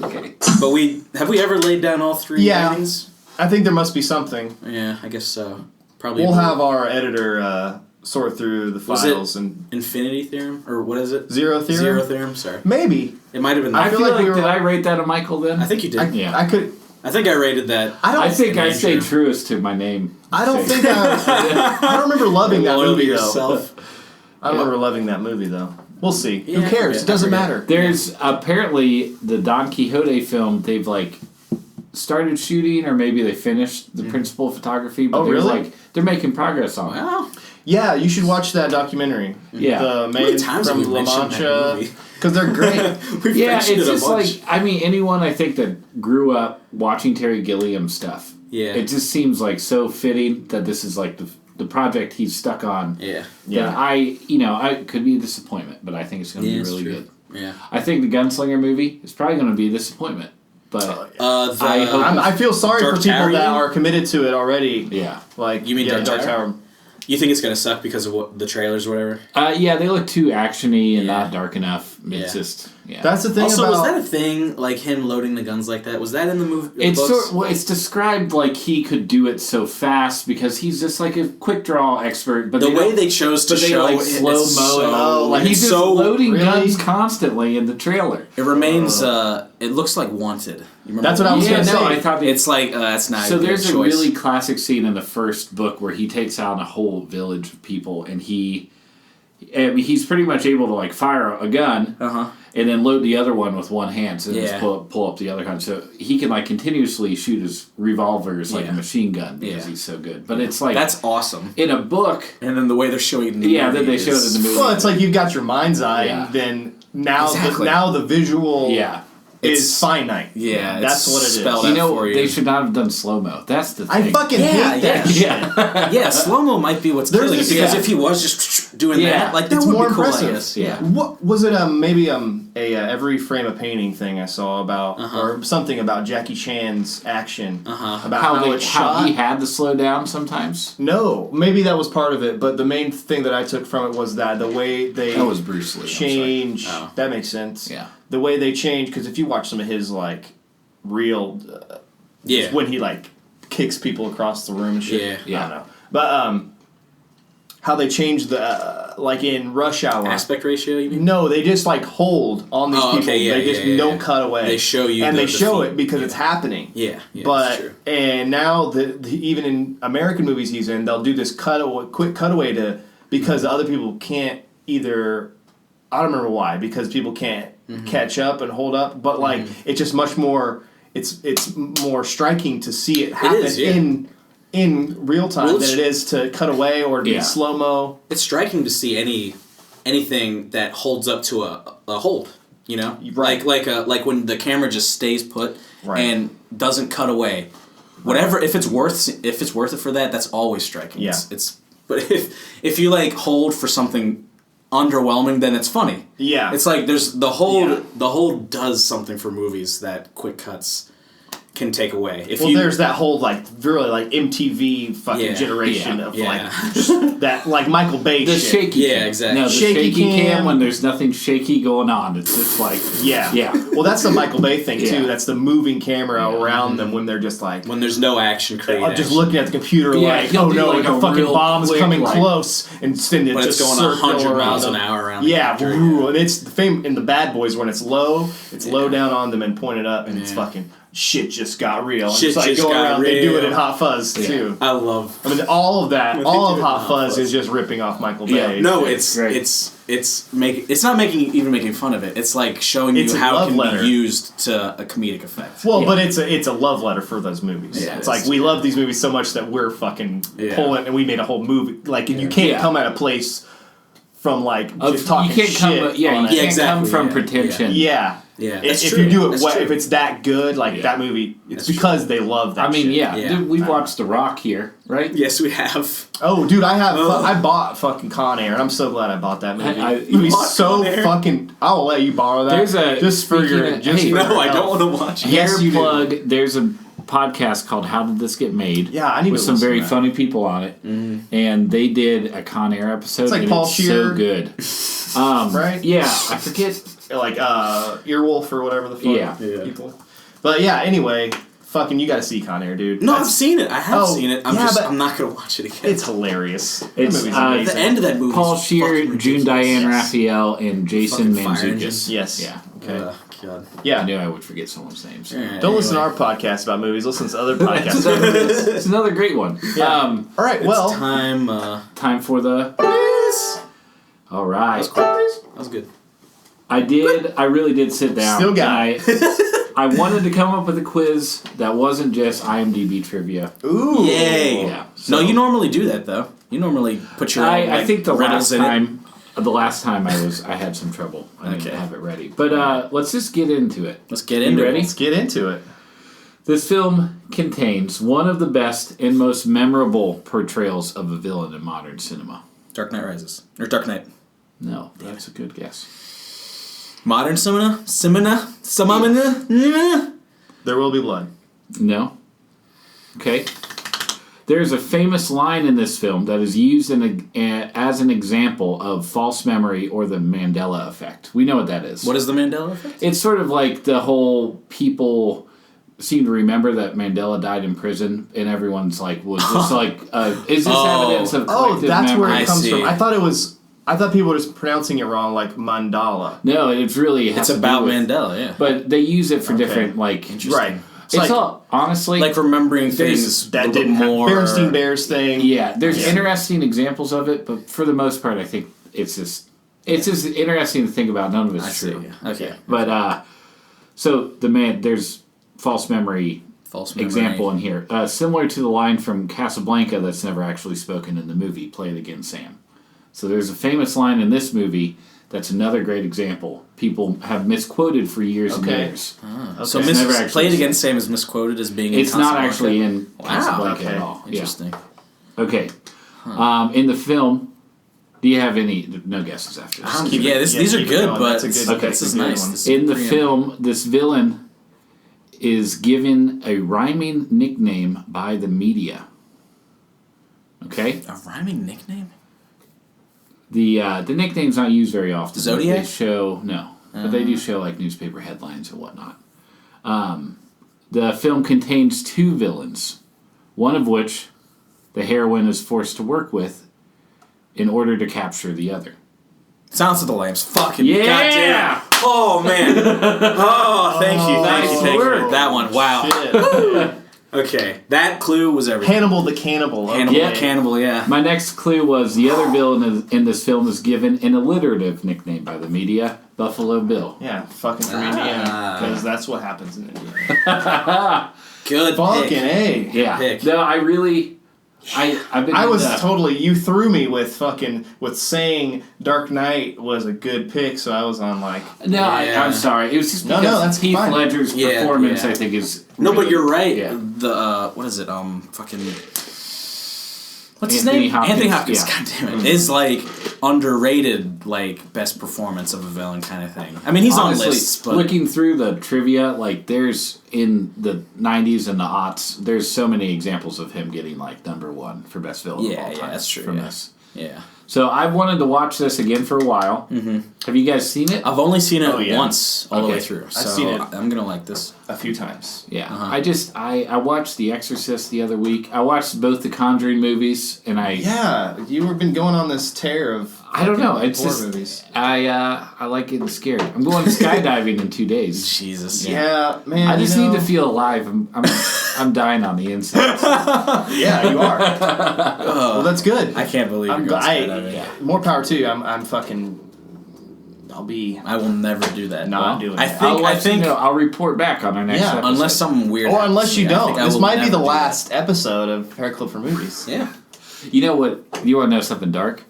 S1: Okay.
S3: But have we ever laid down all three ratings?
S2: I think there must be something.
S3: Yeah, I guess so. Probably.
S2: We'll have our editor sort through the files and
S3: Infinity Theorem, or what is it?
S2: Zero Theorem.
S3: Zero Theorem. Sorry.
S2: Maybe
S3: it might have been.
S1: I feel like did I rate that a Michael then?
S3: I think you did.
S2: I could.
S3: I think I rated that.
S1: I think I stayed truest to my name.
S2: I don't think I don't remember loving that movie
S3: yourself.
S2: though. I don't remember loving that movie though. We'll see. Who cares? It doesn't matter.
S1: There's apparently the Don Quixote film. They've started shooting, or maybe they finished the principal photography. But they're making progress on it.
S3: Wow.
S2: Yeah, you should watch that documentary.
S1: Yeah.
S2: The man from La Mancha. Because they're great.
S1: It's just anyone I think that grew up watching Terry Gilliam stuff.
S3: Yeah.
S1: It just seems so fitting that this is the project he's stuck on.
S3: Yeah.
S1: Yeah. I could be a disappointment, but I think it's going to be really good.
S3: Yeah.
S1: I think the Gunslinger movie is probably going to be a disappointment. But
S2: I feel sorry for people that are committed to it already.
S1: Yeah.
S3: You mean Dark Tower? You think it's going to suck because of the trailers or whatever?
S1: They look too actiony and not dark enough. It's just... Yeah.
S2: That's the thing.
S3: Also, was that a thing? Like him loading the guns like that? Was that in the movie?
S1: It's described like he could do it so fast because he's just like a quick draw expert. But
S3: the way they chose to show
S1: like slow mo, like he's just loading guns constantly in the trailer.
S3: It remains. It looks like Wanted. You remember
S2: that's what I was going to say.
S1: I thought
S3: it's like that's not.
S1: So
S3: a good
S1: there's
S3: choice.
S1: a really classic scene in the first book where he takes out a whole village of people, and he's pretty much able to like fire a gun. And then load the other one with one hand, so just pull up the other gun. So he can like continuously shoot his revolvers like a machine gun because he's so good. But it's like
S3: that's awesome
S1: in a book.
S3: And then the way they're showing it in the movie.
S1: Then they show it in the movie.
S2: Well, it's like you've got your mind's eye, and then now the visual is finite.
S3: Yeah,
S2: that's what it is.
S1: You know, they should not have done slow mo. That's the thing.
S2: I fucking hate that shit.
S3: Yeah, slow mo might be what's killing it because if he was just doing that, like that
S2: it's
S3: would
S2: more
S3: be cool.
S2: impressive.
S3: I guess.
S1: Yeah.
S2: What was it? Maybe a every frame a painting thing I saw about or something about Jackie Chan's action about how
S1: he had to slow down sometimes.
S2: No, maybe that was part of it, but the main thing that I took from it was that the way they
S1: was Bruce Lee.
S2: Change. That makes sense.
S1: Yeah.
S2: The way they change, because if you watch some of his like real, when he like kicks people across the room and shit. I don't know, but how they change the like in Rush Hour
S3: aspect ratio. You mean?
S2: No, they just like hold on these people. They just don't cut away.
S3: They show you,
S2: and they show it because it's happening.
S3: Yeah,
S2: but
S3: that's true.
S2: And now even in American movies he's in, they'll do this quick cutaway because the other people can't either. I don't remember why, because people can't catch up and hold up, but like it's just much more. It's more striking to see it happen in real time than it is to cut away or be slow mo.
S3: It's striking to see anything that holds up to a hold. You know, like when the camera just stays put and doesn't cut away. Whatever, if it's worth it for that, that's always striking.
S2: Yeah.
S3: But if you like hold for something underwhelming, then it's funny. Yeah. It's like there's the hold does something for movies that quick cuts can take away.
S2: There's that whole like really like MTV fucking generation of like that like Michael Bay shit.
S1: Shaky cam.
S3: Exactly.
S1: No, the shaky cam when there's nothing shaky going on. It's just like
S2: Well, that's the Michael Bay thing too. That's the moving camera around them when they're just like
S3: when there's no action created.
S2: Just looking at the computer like oh no, like a fucking bomb's coming close and it's just
S3: going 100 miles an hour around.
S2: And it's the fame in the Bad Boys when it's low down on them and pointed up and it's fucking. Shit just got real.
S3: Shit
S2: it's like
S3: just
S2: going
S3: got
S2: around.
S3: real.
S2: They do it in Hot Fuzz too.
S3: I love.
S2: I mean, all of that. All of Hot Fuzz is just ripping off Michael Bay.
S3: No, it's not making fun of it. It's like showing you how it can be used to a comedic effect.
S2: Well, but it's a love letter for those movies. Yeah, it's like we love these movies so much that we're fucking pulling, and we made a whole movie. Like you can't come at a place from like just talking shit.
S1: You can't come from pretension.
S2: Yeah. If you do it well, if it's that good, like that movie, it's because they love that.
S1: I mean,
S2: shit.
S1: Dude, we've watched The Rock here, right?
S3: Yes, we have.
S2: Oh, dude, I bought fucking Con Air, and I'm so glad I bought that movie. It was so fucking. I'll let you borrow that.
S3: I don't want to watch it.
S1: Yes, plug. There's a podcast called How Did This Get Made?
S2: Yeah, I need
S1: with
S2: to
S1: some very funny people on it, and they did a Con Air episode.
S2: It's like
S1: and
S2: Paul
S1: it's
S2: Scheer,
S1: so good.
S2: Right?
S1: Yeah, I forget.
S2: Like Earwolf or whatever the fuck people. But yeah, anyway, fucking you got to see Con Air, dude.
S3: No, I've seen it. I have seen it. I'm not gonna watch it again.
S2: It's hilarious.
S1: It's
S3: the end of that movie.
S1: Paul Scheer, June Diane Raphael, and Jason Mantzoukas.
S2: Yes.
S1: Yeah. Okay.
S3: God.
S2: Yeah.
S1: I knew I would forget someone's names. So.
S2: Don't listen to our podcast about movies. Listen to other podcasts.
S1: It's another great one.
S2: Yeah. All right. Well,
S3: it's
S1: time for the quiz. All right.
S3: That was good.
S1: I really did sit down.
S2: Still got it.
S1: I wanted to come up with a quiz that wasn't just IMDb trivia.
S2: Ooh.
S3: Yay.
S1: Yeah.
S3: No, you normally do that, though. You normally put your own,
S1: I think the last time
S2: I
S1: had some trouble. I didn't have it ready. But let's just get into it.
S3: Let's get into
S2: it. Let's get into it.
S1: This film contains one of the best and most memorable portrayals of a villain in modern cinema.
S3: Dark Knight Rises. Or Dark Knight.
S1: No, that's a good guess.
S3: Modern cinema?
S2: There Will Be Blood.
S1: No. Okay. There's a famous line in this film that is used as an example of false memory or the Mandela effect. We know what that is.
S3: What is the Mandela effect?
S1: It's sort of like the whole people seem to remember that Mandela died in prison, and everyone's like, "Was this like? Is this evidence of collective
S2: that's
S1: memory?"
S2: where it comes from. I thought people were just pronouncing it wrong, like mandala.
S1: No, it's really
S3: it's about Mandela, yeah.
S1: But they use it for different like
S2: right.
S1: It's like, all honestly
S3: like remembering things
S2: that didn't more Bernstein Bears thing.
S1: Yeah, there's interesting examples of it, but for the most part, I think it's just interesting to think about. None of it's true.
S3: Yeah. Okay,
S1: but so there's false memory example in here, similar to the line from Casablanca that's never actually spoken in the movie. Play it again, Sam. So there's a famous line in this movie. That's another great example. People have misquoted for years and years.
S3: So Play It Again, Sam is misquoted as being in
S1: It's not actually in Casablanca at all.
S3: Interesting.
S1: Yeah. Okay. In the film, do you have no guesses after this?
S3: These are good, but this
S1: is
S3: nice.
S1: In the film, this villain is given a rhyming nickname by the media. Okay?
S3: A rhyming nickname?
S1: The nickname's not used very often.
S3: Zodiac?
S1: But they do show like newspaper headlines and whatnot. The film contains two villains, one of which the heroine is forced to work with in order to capture the other.
S3: Silence of the Lambs. Fucking
S1: goddamn.
S3: Oh man. Oh, thank you. That one. Wow. Okay, that clue was everything.
S2: Hannibal the Cannibal.
S3: Cannibal, yeah.
S1: My next clue was the other villain in this film is given an alliterative nickname by the media, Buffalo Bill.
S2: Yeah, fucking from Indiana, because that's what happens in Indiana.
S3: Good
S2: fucking A.
S1: Yeah.
S3: Pick.
S1: No, I really... I
S2: was totally... You threw me with saying Dark Knight was a good pick, so I was on like...
S1: No, I'm sorry. It was just because
S2: that's
S1: Heath
S2: fine.
S1: Ledger's performance, I think, is...
S3: No, but you're right.
S1: Yeah.
S3: The, what is it? Fucking... What's his
S1: Anthony
S3: name?
S1: Hopkins.
S3: Anthony Hopkins.
S1: Yeah.
S3: God damn it. Is like underrated, like best performance of a villain kind of thing. I mean, he's honestly, on lists, but
S1: looking through the trivia, like there's in the 90s and the aughts, there's so many examples of him getting like #1 for best villain of all time.
S3: Yeah, that's true.
S1: From this.
S3: Yeah.
S1: So I've wanted to watch this again for a while. Mm-hmm. Have you guys seen it?
S3: I've only seen it once all the way through. So
S2: I've seen it.
S3: I'm gonna like this
S2: a few times.
S1: Yeah. I watched The Exorcist the other week. I watched both the Conjuring movies, and
S2: you've been going on this tear of
S1: I don't know. It's
S2: horror
S1: just
S2: movies.
S1: I like getting scared. I'm going skydiving in 2 days.
S3: Jesus.
S2: Yeah, man.
S1: I just need to feel alive. I'm dying on the inside.
S2: Yeah, you are. Well, that's good.
S3: I can't believe you're going skydiving.
S2: More power to you. I'm fucking.
S3: I will never do that.
S2: Not doing it.
S3: I think
S1: I'll report back on our next episode.
S3: Unless something weird
S2: or unless you don't. This might be the
S3: do
S2: last episode of Hair Clip for Movies.
S3: Yeah.
S1: You know what? You want to know something dark?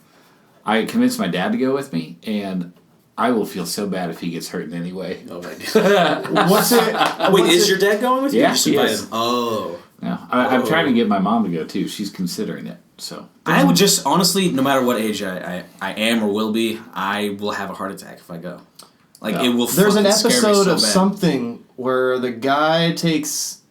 S1: I convinced my dad to go with me, and I will feel so bad if he gets hurt in any way.
S3: Oh my god.
S2: What's it?
S3: Wait, is your dad going with you?
S1: Yeah, he is.
S3: Oh.
S1: No, I'm trying to get my mom to go too. She's considering it. So
S3: I would just honestly, no matter what age I am or will be, I will have a heart attack if I go. Like it will.
S2: There's an
S3: scare me
S2: episode
S3: so
S2: of
S3: bad.
S2: something where the guy takes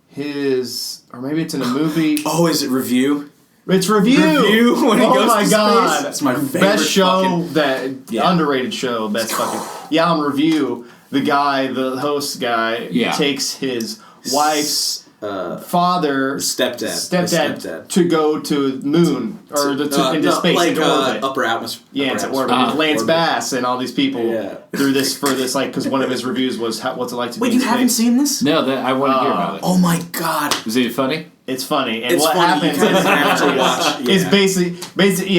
S2: his, or maybe it's in a movie.
S3: Oh, is it Review?
S2: It's Review
S3: when he goes
S2: my
S3: to
S2: god,
S3: space. That's my favorite
S2: best show.
S3: fucking,
S2: Underrated show. Best fucking on Review. The guy, the host guy, takes his wife's father, stepdad, to go to the moon or into space,
S3: like
S2: into orbit.
S3: upper atmosphere.
S2: Yeah, it's orbit. Lance Bass and all these people through this like because one of his reviews was what's it like to be in space.
S3: Wait, you haven't seen this?
S1: No, I want to hear about it.
S3: Oh my god,
S1: is it funny?
S2: It's funny, and
S3: it's
S2: what
S3: funny.
S2: happens
S3: is
S2: basically,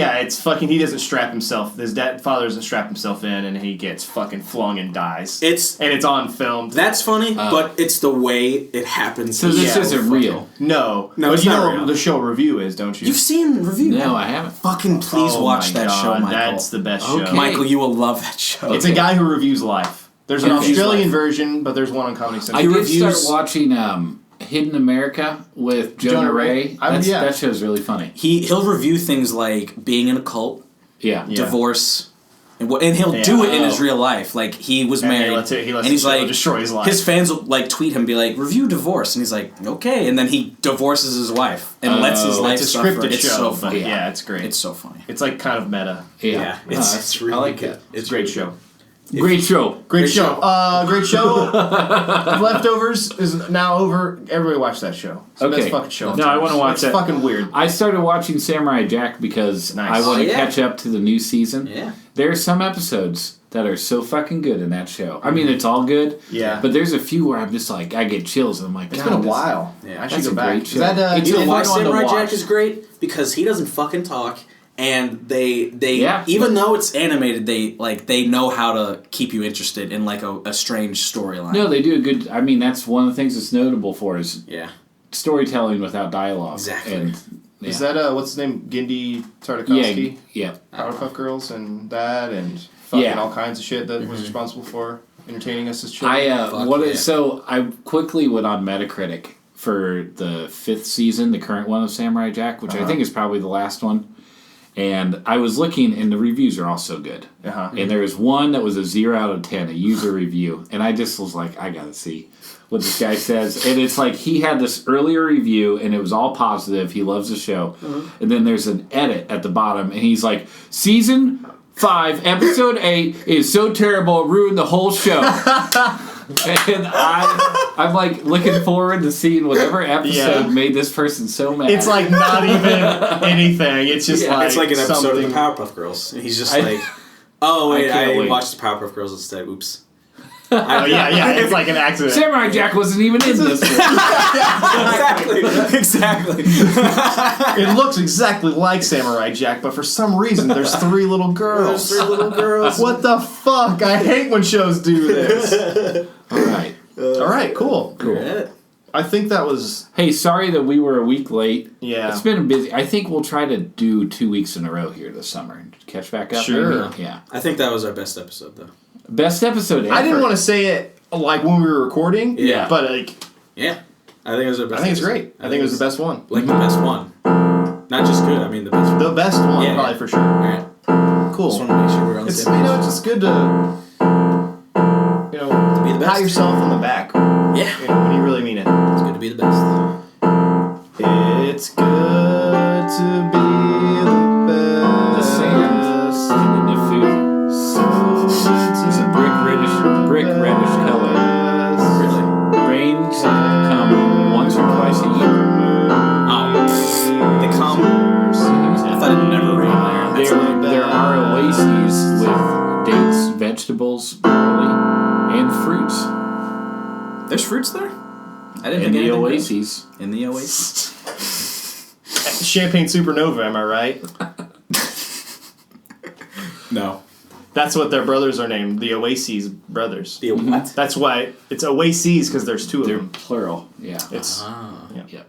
S2: it's fucking. He doesn't strap himself. His father doesn't strap himself in, and he gets fucking flung and dies. It's on film.
S3: That's funny, but it's the way it happens.
S1: So this isn't real.
S2: No,
S3: but
S2: it's
S3: you
S2: not
S3: know
S2: real. The show Review is, don't you?
S3: You've seen Review?
S1: No, I haven't.
S3: Fucking please watch that show, Michael.
S2: That's the best show.
S3: Michael, you will love that show.
S2: It's a guy who reviews life. There's an Australian version, but there's one on Comedy Central.
S1: I did start watching Hidden America with Jonah Ray. That show's really funny.
S3: He'll review things like being in a cult,
S1: Yeah.
S3: divorce, And he'll do it in his real life. Like, he was married.
S2: And
S3: he's like,
S2: destroy his life.
S3: His fans will, like, tweet him, be like, review divorce. And he's like, okay. And then he divorces his wife and lets his life suffer. It's so funny.
S2: Yeah, it's great.
S3: It's so funny.
S2: It's like kind of meta.
S3: Yeah. It's really
S2: I like
S3: good.
S2: it. It's a great show.
S1: Great show.
S2: Great show. Leftovers is now over. Everybody watch that show. It's the best fucking show.
S1: No, I want to watch that.
S2: It's fucking weird.
S1: I started watching Samurai Jack because I want to catch up to the new season.
S3: Yeah.
S1: There are some episodes that are so fucking good in that show. I mean, it's all good.
S2: Yeah.
S1: But there's a few where I'm just like, I get chills, and I'm like,
S2: it's been a while.
S3: Yeah,
S2: I should go back.
S1: Is that
S3: you know why Samurai Jack is great? Because he doesn't fucking talk. And they even though it's animated, they know how to keep you interested in like a strange storyline.
S1: No, they do a good. I mean, that's one of the things it's notable for is storytelling without dialogue.
S3: Exactly.
S1: And,
S2: is that what's his name? Genndy Tartakovsky?
S1: Yeah.
S2: Powerpuff Girls and that and fucking all kinds of shit that was responsible for entertaining us as children.
S1: So I quickly went on Metacritic for the 5th season, the current one of Samurai Jack, which I think is probably the last one. And I was looking, and the reviews are all so good. And there was one that was a 0 out of 10, a user review. And I just was like, I gotta see what this guy says. And it's like he had this earlier review, and it was all positive. He loves the show. And then there's an edit at the bottom, and he's like, Season 5, Episode 8 is so terrible, it ruined the whole show. And I'm like looking forward to seeing whatever episode made this person so mad.
S2: It's like not even anything. It's just like
S3: it's like an episode of the Powerpuff Girls. And he's just like, oh wait, I watched the Powerpuff Girls instead. Oops.
S2: It's like an accident.
S1: Samurai Jack wasn't even in this one.
S3: Exactly.
S2: It looks exactly like Samurai Jack, but for some reason there's 3 little girls. What the fuck? I hate when shows do this. All right, cool. I think that was...
S1: Hey, sorry that we were a week late.
S2: Yeah.
S1: It's been busy. I think we'll try to do 2 weeks in a row here this summer and catch back up.
S2: Sure.
S1: Maybe. Yeah.
S3: I think that was our best episode, though.
S1: Best episode ever.
S2: I didn't want to say it like when we were recording.
S1: Yeah.
S2: But like...
S3: Yeah. I think it was our best
S2: I think it's great. I think it was the best one.
S3: Like the best one. Not just good, I mean the best one.
S2: The best one, probably for sure.
S3: All right.
S2: Cool.
S3: Just want to make sure we're on the same page.
S2: It's just good to...
S3: to be the best.
S2: Pat yourself on the back.
S3: Yeah.
S2: When you really mean it.
S3: It's good to be the best.
S2: It's good to be the best.
S1: The sand and the food. It's a brick reddish color.
S3: Really?
S1: Rains come once or twice a year.
S3: They come. I thought it never rained there.
S1: There are oases with dates, vegetables, barley, and fruits.
S3: There's fruits there? I didn't
S1: In
S3: think
S1: the
S3: anything
S1: oases.
S3: In the oasis.
S2: Champagne Supernova, am I right?
S3: No.
S2: That's what their brothers are named. The Oases brothers.
S3: The what?
S2: That's why it's Oases because there's 2 of
S1: They're
S2: them.
S1: plural. Yeah.
S2: It's
S3: Ah.
S2: yeah.
S1: Yep.